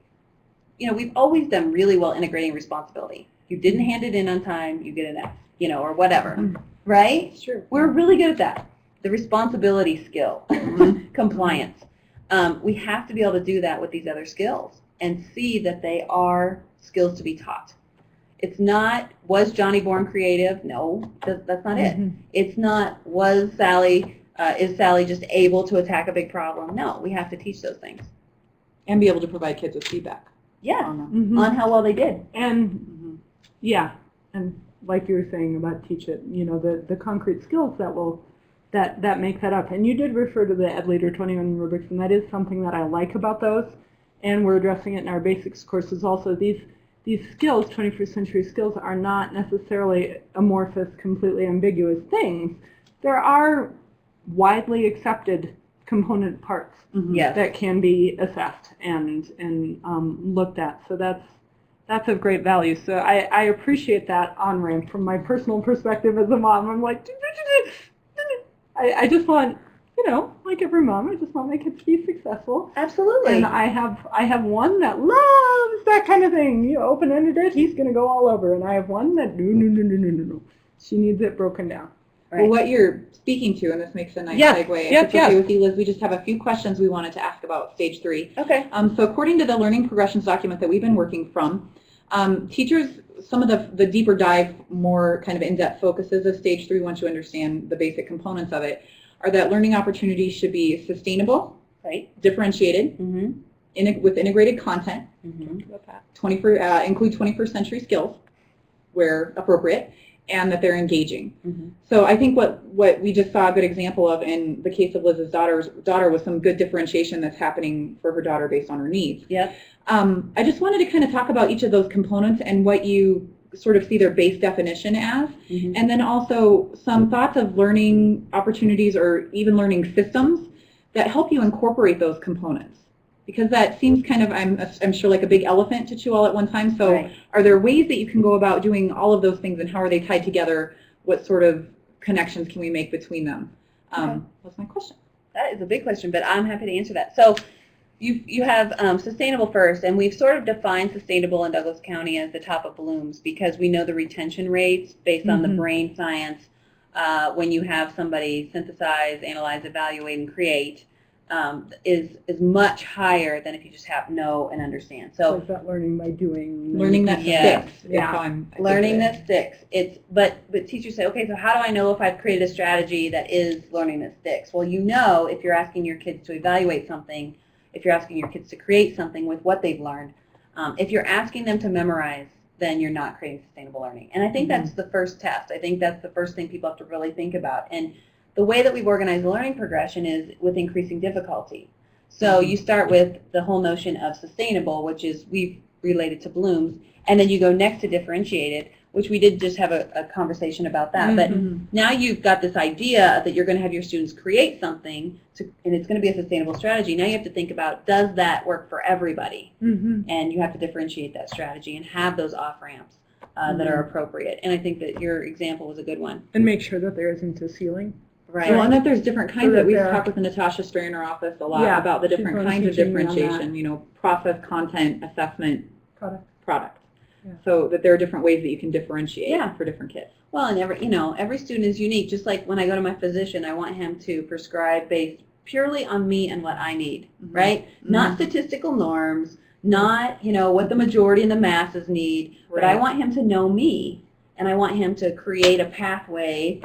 We've always done really well integrating responsibility. You didn't hand it in on time, you get an F, or whatever, Mhm. right? Sure. We're really good at that. The responsibility skill, Mhm. compliance. We have to be able to do that with these other skills and see that they are skills to be taught. It's not, was Johnny born creative? No, that's not it. Mhm. It's not, is Sally just able to attack a big problem? No, we have to teach those things. And be able to provide kids with feedback Yeah, on them. Mhm. on how well they did. And Mhm. yeah, and like you were saying about teach it, the concrete skills that make that up. And you did refer to the Ed Leader 21 rubrics, and that is something that I like about those. And we're addressing it in our basics courses also. These skills, 21st century skills, are not necessarily amorphous, completely ambiguous things. There are widely accepted component parts Mhm. Yes. that can be assessed and looked at. So that's of great value. So I appreciate that on-ramp from my personal perspective as a mom. I'm like, I just want, like every mom, I just want my kids to be successful. Absolutely. And I have one that loves that kind of thing. You open-ended it, he's going to go all over. And I have one that, no. She needs it broken down. Well, what you're speaking to, and this makes a nice Yes, segue, if yes, it's okay yes. with you, Liz, we just have a few questions we wanted to ask about stage 3. Okay. So according to the learning progressions document that we've been working from, teachers, some of the deeper dive, more kind of in-depth focuses of stage 3, once you understand the basic components of it, are that learning opportunities should be sustainable, Right. differentiated, Mm-hmm. with integrated content, Mm-hmm. include 21st century skills where appropriate, and that they're engaging. Mm-hmm. So I think what we just saw a good example of in the case of Liz's daughter was some good differentiation that's happening for her daughter based on her needs. Yep. I just wanted to kind of talk about each of those components and what you sort of see their base definition as, Mm-hmm. and then also some thoughts of learning opportunities or even learning systems that help you incorporate those components. Because that seems kind of, I'm sure, like a big elephant to chew all at one time. So Right. are there ways that you can go about doing all of those things, and how are they tied together? What sort of connections can we make between them? Okay. What's my question? That is a big question, but I'm happy to answer that. So you have sustainable first, and we've sort of defined sustainable in Douglas County as the top of Bloom's because we know the retention rates based on the Mhm. brain science when you have somebody synthesize, analyze, evaluate, and create is much higher than if you just have know and understand. So Like that learning by doing. Learning that Yeah. sticks. is Yeah. how I think learning of it. that sticks. But teachers say, okay, so how do I know if I've created a strategy that is learning that sticks? Well, you know if you're asking your kids to evaluate something, if you're asking your kids to create something with what they've learned. If you're asking them to memorize, then you're not creating sustainable learning. And I think that's the first test. I think that's the first thing people have to really think about. And the way that we've organized the learning progression is with increasing difficulty. So you start with the whole notion of sustainable, which is we've related to Bloom's, and then you go next to differentiated, which we did just have a conversation about that. But now you've got this idea that you're going to have your students create something, and it's going to be a sustainable strategy. Now you have to think about, does that work for everybody? Mm-hmm. And you have to differentiate that strategy and have those off-ramps that are appropriate. And I think that your example was a good one. And make sure that there isn't a ceiling. Right. Well, and that there's different kinds that that we've there- talked with Natasha Stray in our office a lot Yeah, about the she's different been kinds of teaching me on that. differentiation, you know, process, content, assessment, Product. product. Yeah. So that there are different ways that you can differentiate Yeah. for different kids. Well, and every student is unique. Just like when I go to my physician, I want him to prescribe based purely on me and what I need, right? Not statistical norms, not, what the majority and the masses need, but I Right. want him to know me, and I want him to create a pathway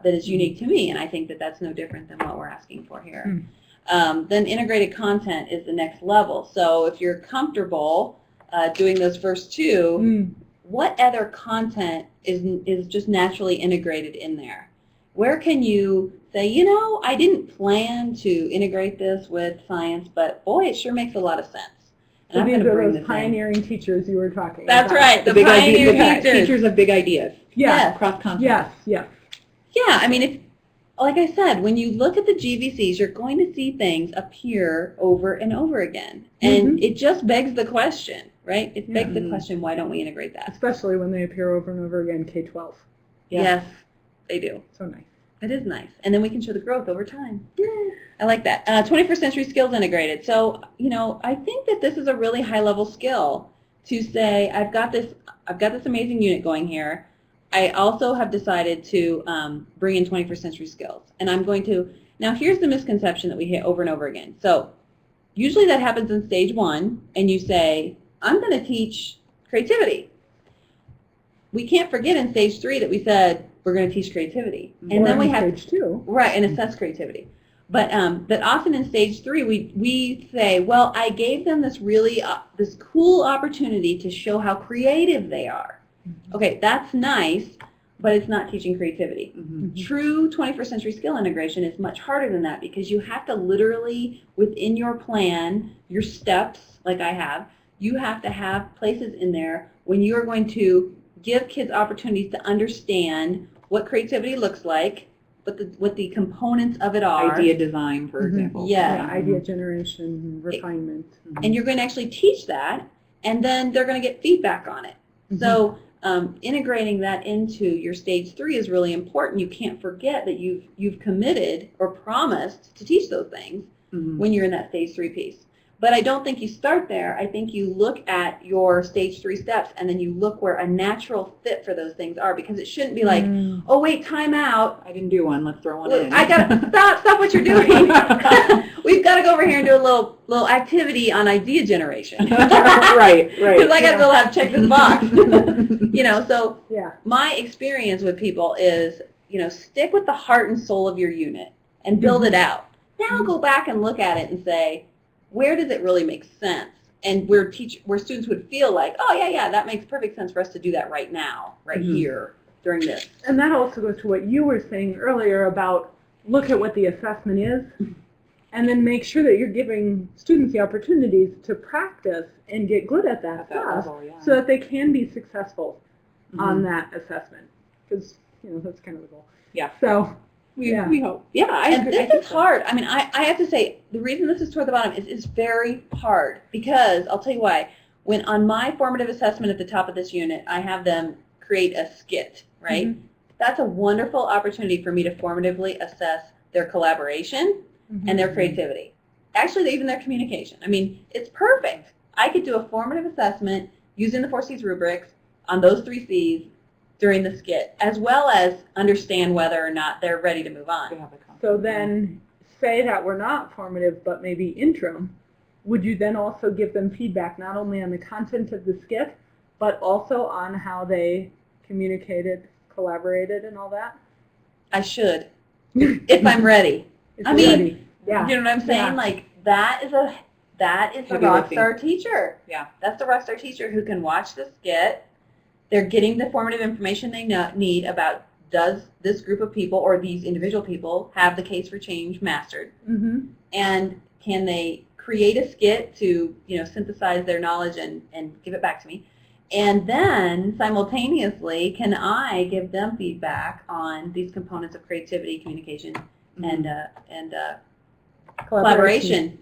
that is unique to me, and I think that that's no different than what we're asking for here. Then integrated content is the next level. So if you're comfortable doing those first two, what other content is just naturally integrated in there? Where can you say, I didn't plan to integrate this with science, but boy, it sure makes a lot of sense. And So I'm these going to are bring those this in. pioneering teachers you were talking That's about. right, the big pioneer ideas, teachers. teachers of big ideas. Yeah. Cross content. Yes. Yes. Yeah, I mean, if, like I said, when you look at the GVCs, you're going to see things appear over and over again. And it just begs the question, right? It begs the question, why don't we integrate that? Especially when they appear over and over again, K-12. Yeah. Yes, they do. So nice. It is nice. And then we can show the growth over time. I like that. 21st century skills integrated. So, I think that this is a really high level skill to say, I've got this amazing unit going here. I also have decided to bring in 21st century skills. And I'm going to, now here's the misconception that we hit over and over again. So usually that happens in stage 1, and you say, I'm going to teach creativity. We can't forget in stage 3 that we said we're going to teach creativity. And Or then we in have, stage 2. right, and assess creativity. But often in stage 3, we say, well, I gave them this really, this cool opportunity to show how creative they are. Okay, that's nice, but it's not teaching creativity. True 21st century skill integration is much harder than that because you have to literally, within your plan, your steps, like I have, you have to have places in there when you are going to give kids opportunities to understand what creativity looks like, what the components of it are. Idea design, for example. Yeah. Idea generation, refinement. And you're going to actually teach that, and then they're going to get feedback on it. So integrating that into your stage 3 is really important. You can't forget that you've committed or promised to teach those things when you're in that stage 3 piece. But I don't think you start there. I think you look at your stage 3 steps, and then you look where a natural fit for those things are, because it shouldn't be like, oh wait, time out. I didn't do one. Let's throw one Look, in. I gotta stop what you're doing. We've got to go over here and do a little activity on idea generation. right. Because I got to go have check this box. So Yeah. my experience with people is, stick with the heart and soul of your unit and build it out. Now go back and look at it and say, where does it really make sense? And where students would feel like, oh yeah, that makes perfect sense for us to do that right now, right here. during this. And that also goes to what you were saying earlier about look at what the assessment is, and then make sure that you're giving students the opportunities to practice and get good at that stuff so that they can be successful on that assessment. Because, that's kind of the goal. Yeah. So, We hope. Yeah, And this is hard. I mean, I have to say, the reason this is toward the bottom is it's very hard because, I'll tell you why. When on my formative assessment at the top of this unit, I have them create a skit, right? Mm-hmm. That's a wonderful opportunity for me to formatively assess their collaboration and their creativity. Actually, even their communication. I mean, it's perfect. I could do a formative assessment using the 4 C's rubrics on those 3 C's during the skit, as well as understand whether or not they're ready to move on. So then, say that we're not formative, but maybe interim, would you then also give them feedback not only on the content of the skit, but also on how they communicated, collaborated, and all that? I should, if I'm ready. If I you're mean, ready. Yeah. You know what I'm saying? Yeah. Like, that is the Heavy rock lifting. star teacher. Yeah. That's the rock star teacher who can watch the skit. They're getting the formative information they need about does this group of people or these individual people have the case for change mastered, Mm-hmm. and can they create a skit to synthesize their knowledge and give it back to me, and then simultaneously can I give them feedback on these components of creativity, communication, and collaboration.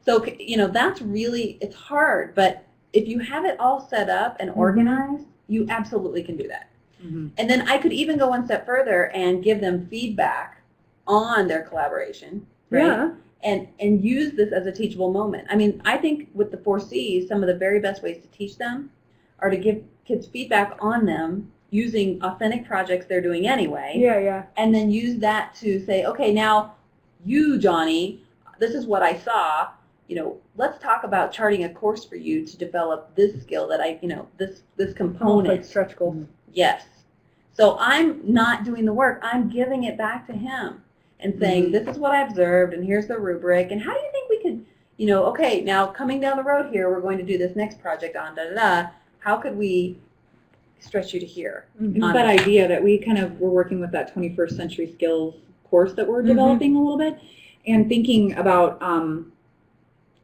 So that's really, it's hard, but if you have it all set up and organized, you absolutely can do that. Mm-hmm. And then I could even go one step further and give them feedback on their collaboration, right? Yeah. And use this as a teachable moment. I mean, I think with the 4 C's, some of the very best ways to teach them are to give kids feedback on them using authentic projects they're doing anyway. Yeah. And then use that to say, okay, now you, Johnny, this is what I saw. Let's talk about charting a course for you to develop this skill that this component. Like stretch goals. Yes. So I'm not doing the work. I'm giving it back to him and saying, this is what I observed, and here's the rubric, and how do you think we could, okay, now coming down the road here, we're going to do this next project on da-da-da. How could we stretch you to here? Mm-hmm. It's that idea that we kind of were working with that 21st century skills course that we're developing a little bit, and thinking about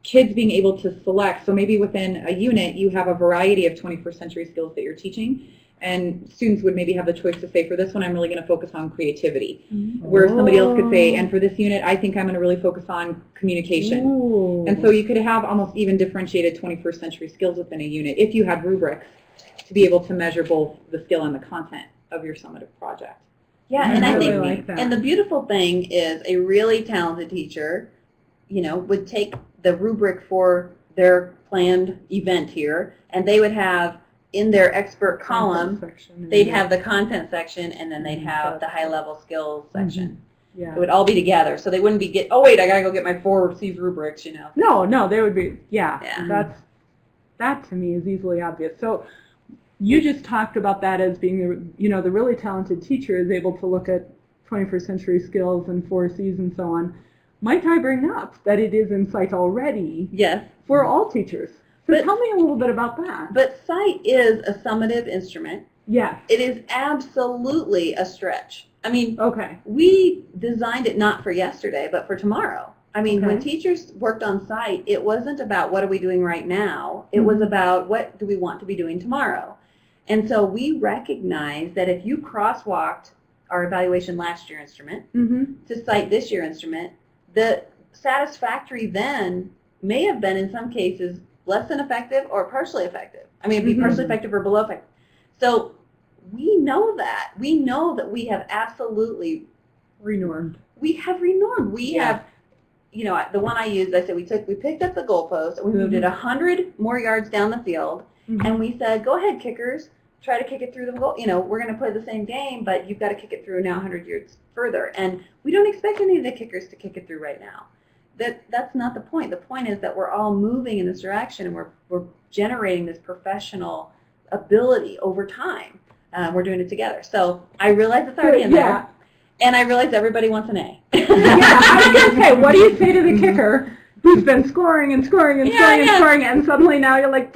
kids being able to select. So maybe within a unit, you have a variety of 21st century skills that you're teaching, and students would maybe have the choice to say, for this one, I'm really going to focus on creativity. Where somebody else could say, and for this unit, I think I'm going to really focus on communication. Ooh. And so you could have almost even differentiated 21st century skills within a unit if you had rubrics to be able to measure both the skill and the content of your summative project. Yeah, I and I really think, like that. and the beautiful thing is a really talented teacher, would take the rubric for their planned event here, and they would have in their expert column, they'd have the content section, and then they'd have the high-level skills section. Yeah. It would all be together, so they wouldn't be oh wait, I gotta go get my 4 C's rubrics, No, they would be, yeah. Yeah. That to me is easily obvious. So you just talked about that as being, the really talented teacher is able to look at 21st century skills and 4 C's and so on. Might I bring up that it is in sight already Yes, for all teachers? So But- tell me a little bit about that. but sight is a summative instrument. Yes. It is absolutely a stretch. I mean, Okay. we designed it not for yesterday, but for tomorrow. I mean, when Okay. teachers worked on site, it wasn't about what are we doing right now. It was about what do we want to be doing tomorrow. And so we recognized that if you crosswalked our evaluation last year instrument Mm-hmm. to cite this year instrument, the satisfactory then may have been in some cases less than effective or partially effective. I mean, it'd be partially effective or below effective. So we know that. We know that we have absolutely Renormed. we have renormed. We have, the one I used, I said we picked up the goalpost and we moved it 100 more yards down the field, and we said, go ahead, kickers, try to kick it through the goal. We're going to play the same game, but you've got to kick it through now 100 yards further. And we don't expect any of the kickers to kick it through right now. That's not the point. The point is that we're all moving in this direction, and we're generating this professional ability over time. We're doing it together. So I realize it's already in there. And I realize everybody wants an A. Yeah, I was going to say, what do you say to the kicker who's been scoring and scoring and scoring and scoring, and suddenly now you're like,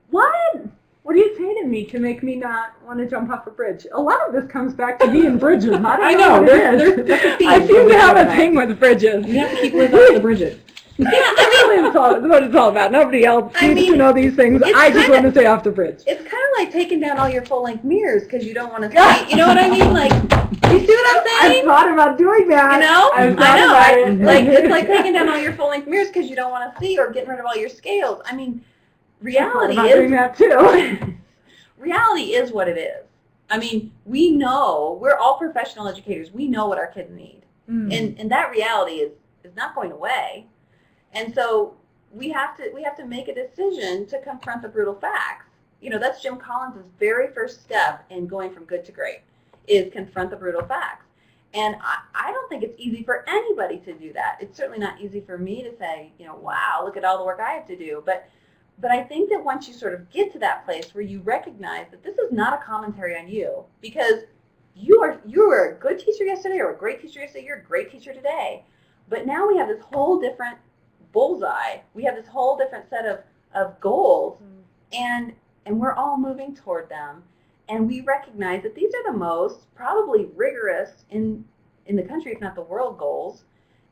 what? What do you say to me to make me not want to jump off a bridge? A lot of this comes back to being bridges. I don't know what it is. I seem to have a thing with bridges. You have to keep living off the bridges. Yeah, I mean, that's what it's all about. Nobody else needs to know these things. it's I just kinda- want to stay off the bridge. It's kind of like taking down all your full-length mirrors because you don't want to see. You know what I mean? Like, you see what I'm I've saying? thought about doing that. You know? I've I thought know. about it. Like, it's like taking down all your full-length mirrors because you don't want to see, or getting rid of all your scales. I mean, reality I'm doing is that too. reality is what it is. I mean, we know, we're all professional educators. We know what our kids need. And that reality is not going away. And so we have to make a decision to confront the brutal facts. You know, that's Jim Collins' very first step in going from good to great, is confront the brutal facts. And I don't think it's easy for anybody to do that. It's certainly not easy for me to say, you know, wow, look at all the work I have to do. But I think that once you sort of get to that place where you recognize that this is not a commentary on you, because you were a good teacher yesterday or a great teacher yesterday, you're a great teacher today. But now we have this whole different bullseye. We have this whole different set of goals, and we're all moving toward them. And we recognize that these are the most probably rigorous in the country, if not the world, goals.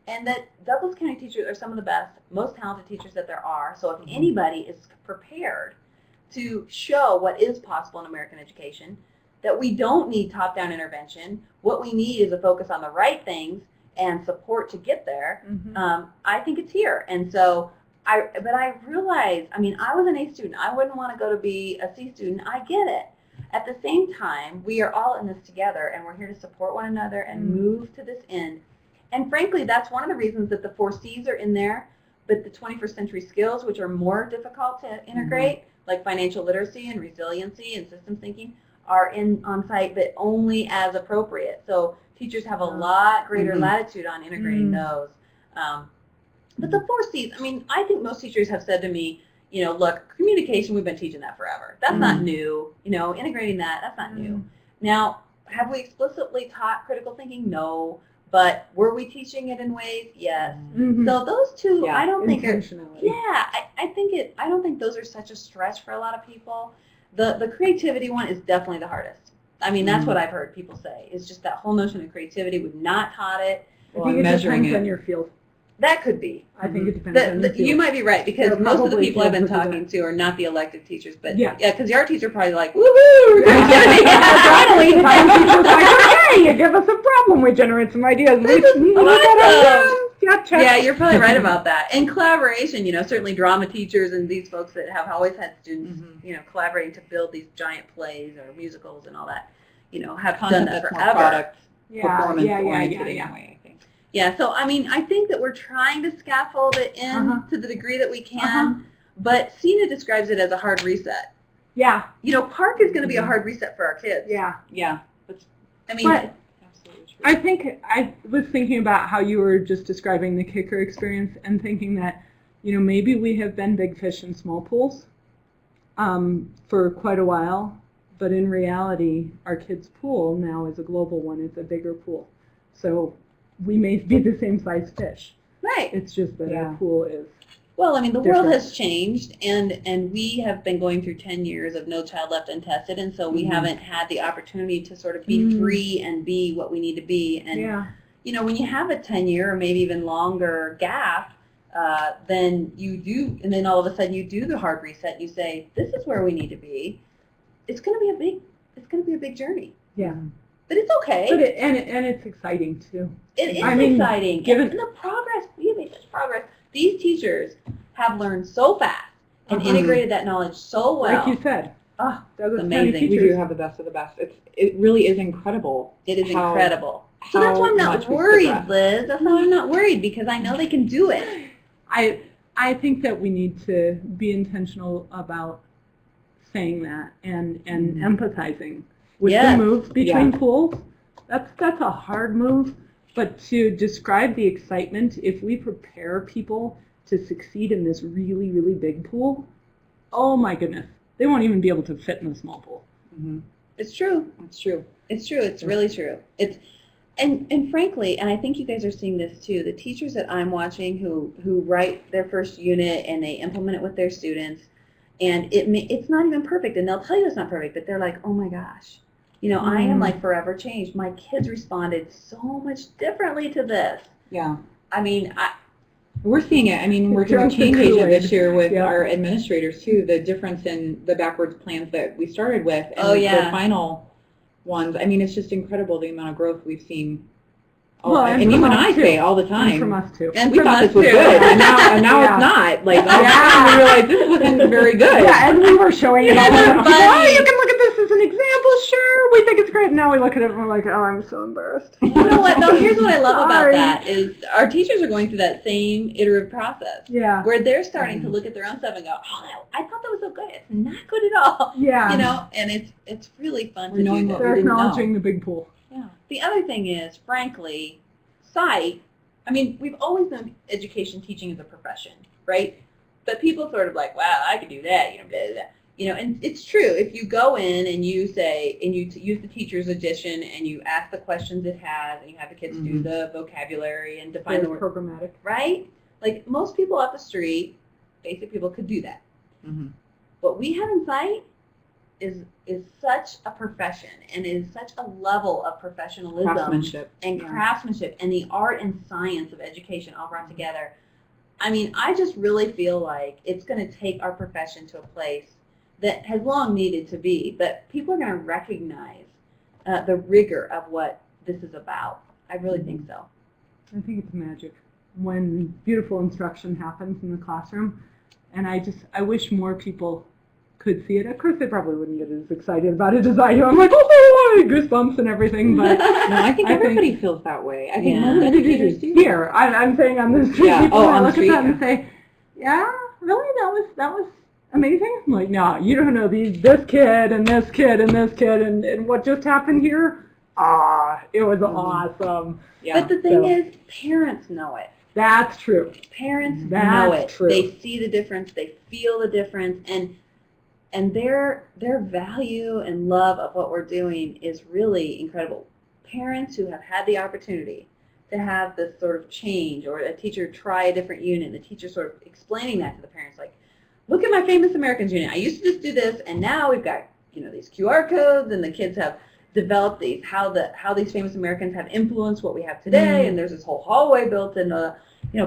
And that Douglas County teachers are some of the best, most talented teachers that there are. So if anybody is prepared to show what is possible in American education, that we don't need top-down intervention, what we need is a focus on the right things and support to get there, I think it's here. And so, but I realize, I mean, I was an A student. I wouldn't want to go to be a C student. I get it. At the same time, we are all in this together, and we're here to support one another and move to this end. And frankly, that's one of the reasons that the 4 C's are in there, but the 21st century skills, which are more difficult to integrate, like financial literacy and resiliency and systems thinking, are on site, but only as appropriate. So teachers have a lot greater latitude on integrating those. But the 4 C's, I mean, I think most teachers have said to me, you know, look, communication, we've been teaching that forever. That's not new. You know, integrating that, that's not new. Now, have we explicitly taught critical thinking? No. But were we teaching it in ways? Yes. So those two, I don't think are, I don't think those are such a stretch for a lot of people. The creativity one is definitely the hardest. I mean, that's what I've heard people say. It's just that whole notion of creativity. We've not taught it. I think it depends on your field. That could be. I think it depends on the field. You might be right, because There are most of the probably people I've been fields that do talking to are not the elected teachers. But Yeah. because the art teachers are probably like, woohoo! Finally, hey, you give us a problem, we generate some ideas. Yeah, you're probably right about that. And collaboration, you know, certainly drama teachers and these folks that have always had students, you know, collaborating to build these giant plays or musicals and all that, you know, have done that that's more forever. product performance oriented anyway, I think. Yeah, so I mean, I think that we're trying to scaffold it in to the degree that we can, but Sina describes it as a hard reset. Yeah. You know, Park is going to be a hard reset for our kids. Yeah. Yeah. That's I mean, absolutely true. I think I was thinking about how you were just describing the kicker experience and thinking that, you know, maybe we have been big fish in small pools for quite a while, but in reality, our kids' pool now is a global one. It's a bigger pool. So we may be the same size fish. right. It's just that Yeah. our pool is. Well, I mean, the world different. has changed, and we have been going through 10 years of No Child Left Untested, and so we haven't had the opportunity to sort of be free and be what we need to be. And, you know, when you have a 10-year or maybe even longer gap, then you do, and then all of a sudden you do the hard reset, and you say, this is where we need to be. It's going to be a big journey. Yeah. But it's okay. But and it's exciting too. It is I mean, exciting. given- And the progress, we have made such progress. These teachers have learned so fast and integrated that knowledge so well. Like you said. Ah, Douglas it's County amazing. We teachers. do have the best of the best. It really is incredible. It is how- incredible. So that's why I'm how not much we worried, progress. Liz. That's why I'm not worried, because I know they can do it. I think that we need to be intentional about saying that and empathizing with Yes. the move between pools. That's a hard move, but to describe the excitement, if we prepare people to succeed in this really, really big pool, oh my goodness, they won't even be able to fit in the small pool. It's true. It's true. It's true. It's really true. It's and frankly, and I think you guys are seeing this too, the teachers that I'm watching who write their first unit and they implement it with their students, And it's not even perfect, and they'll tell you it's not perfect, but they're like, oh my gosh, I am like forever changed. My kids responded so much differently to this. Yeah. I mean, We're seeing it. I mean, we're doing Just the change agent Kool-Aid. this year with Yeah. our administrators too. The difference in the backwards plans that we started with and Oh, yeah. the final ones. I mean, it's just incredible the amount of growth we've seen. Well, and and even from us I too. say all the And time. from us too. and We from thought us this was too. good, and now Yeah. it's not. Like, Yeah. we realized this wasn't very good. Yeah, and we were showing it all. guys are Like, funny. oh, you can look at this as an example. Sure, we think it's great. And now we look at it and we're like, oh, I'm so embarrassed. You know what? No, here's what I love about Sorry. that is our teachers are going through that same iterative process Yeah. where they're starting to look at their own stuff and go, oh, I thought that was so good. It's not good at all. Yeah. And it's really fun We're to do knowing this. what we They're didn't know. acknowledging the big pool. Yeah. The other thing is, frankly, sight. I mean, we've always known education teaching is a profession, right? But people sort of like, wow, I could do that, blah, blah, blah. And it's true. If you go in and you say, and you use the teacher's edition and you ask the questions it has, and you have the kids do the vocabulary and define Very the word, programmatic. right? Like most people off the street, basic people could do that. Mhm. What we have in sight is such a profession and is such a level of professionalism Craftsmanship. and Yeah. craftsmanship and the art and science of education all brought together. I mean, I just really feel like it's going to take our profession to a place that has long needed to be, but people are going to recognize the rigor of what this is about. I really think so. I think it's magic when beautiful instruction happens in the classroom. And I wish more people could see it. Of course, they probably wouldn't get as excited about it as I do. I'm like, oh, goosebumps and everything. But No, I think I think- everybody feels that way. I think Yeah. most educators do. here, I'm saying on the street, Yeah. people Oh, might on the look street, at that and say, yeah, really, that was amazing. I'm like, no, you don't know this kid and this kid and this kid and what just happened here. It was awesome. Yeah. But the thing So- is, parents know it. That's true. Parents know That's it. true. They see the difference. They feel the difference, and their value and love of what we're doing is really incredible. Parents who have had the opportunity to have this sort of change, or a teacher try a different unit, and the teacher sort of explaining that to the parents, like, look at my Famous Americans unit. I used to just do this, and now we've got these QR codes, and the kids have developed these how these Famous Americans have influenced what we have today, and there's this whole hallway built in.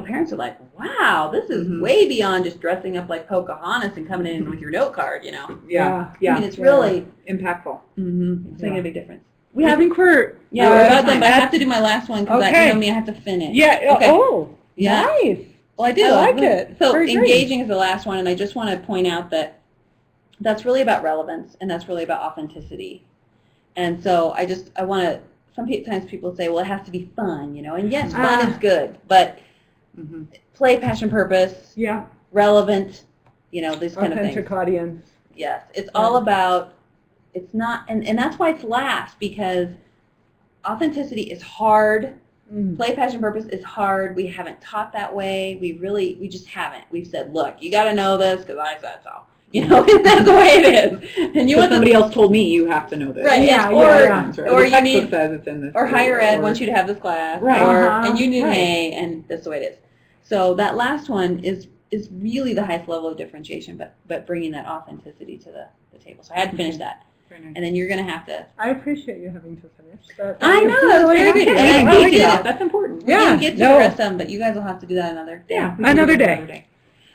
Parents are like, wow, this is way beyond just dressing up like Pocahontas and coming in with your note card. Yeah. I Yeah. mean, it's really Impactful. it's making a big difference. I think we're Yeah, we're about done, but I have to do my last one because Okay. I have to finish. yeah. Okay. Oh, Yeah. nice. Well, I do. I like it. So Very great. engaging is the last one, and I just want to point out that that's really about relevance, and that's really about authenticity. And so I want to. Sometimes people say, well, it has to be fun, and yes, fun is good, but play, passion, purpose, Yeah. relevant, these kind of things. Authentic audience. Yes, it's all about. It's not, and that's why it's last, because authenticity is hard. Play, passion, purpose is hard. We haven't taught that way. We just haven't. We've said, look, you got to know this because I said so. That's the way it is. And you want somebody else told me you have to know this. Right, Yeah, and- yeah. or the you textbook need, says it's in this. or higher ed or- wants you to have this class, Right. and you need an Right. A, and that's the way it is. So that last one is really the highest level of differentiation, but bringing that authenticity to the table. So I had to finish that, Very nice. and then you're going to have to. I appreciate you having to finish. I know, that was very good. And And we engaging, did. that's important. We Yeah, didn't get to no. the rest of them, but you guys will have to do that another day. Yeah. we can Another do it day.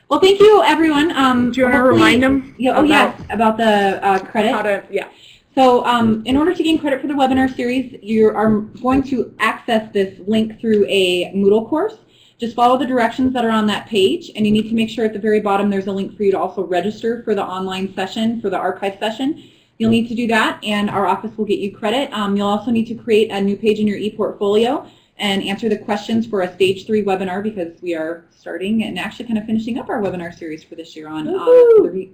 Well, thank you, everyone. Do you want to hopefully- remind them? Yeah, yes, about the credit. How to, yeah. So in order to gain credit for the webinar series, you are going to access this link through a Moodle course. Just follow the directions that are on that page, and you need to make sure at the very bottom there's a link for you to also register for the online session, for the archive session. You'll need to do that, and our office will get you credit. You'll also need to create a new page in your ePortfolio and answer the questions for a Stage 3 webinar, because we are starting and actually kind of finishing up our webinar series for this year on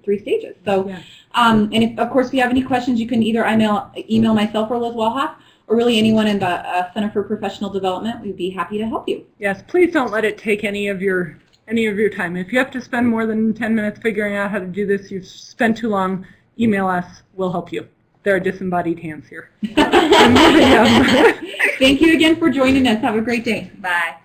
three stages. So, Yeah. and if, of course, if you have any questions, you can either email myself or Liz Walhoff, or really anyone in the Center for Professional Development. We'd be happy to help you. Yes, please don't let it take any of your time. If you have to spend more than 10 minutes figuring out how to do this, you've spent too long, email us. We'll help you. There are disembodied hands here. Thank you again for joining us. Have a great day. Bye.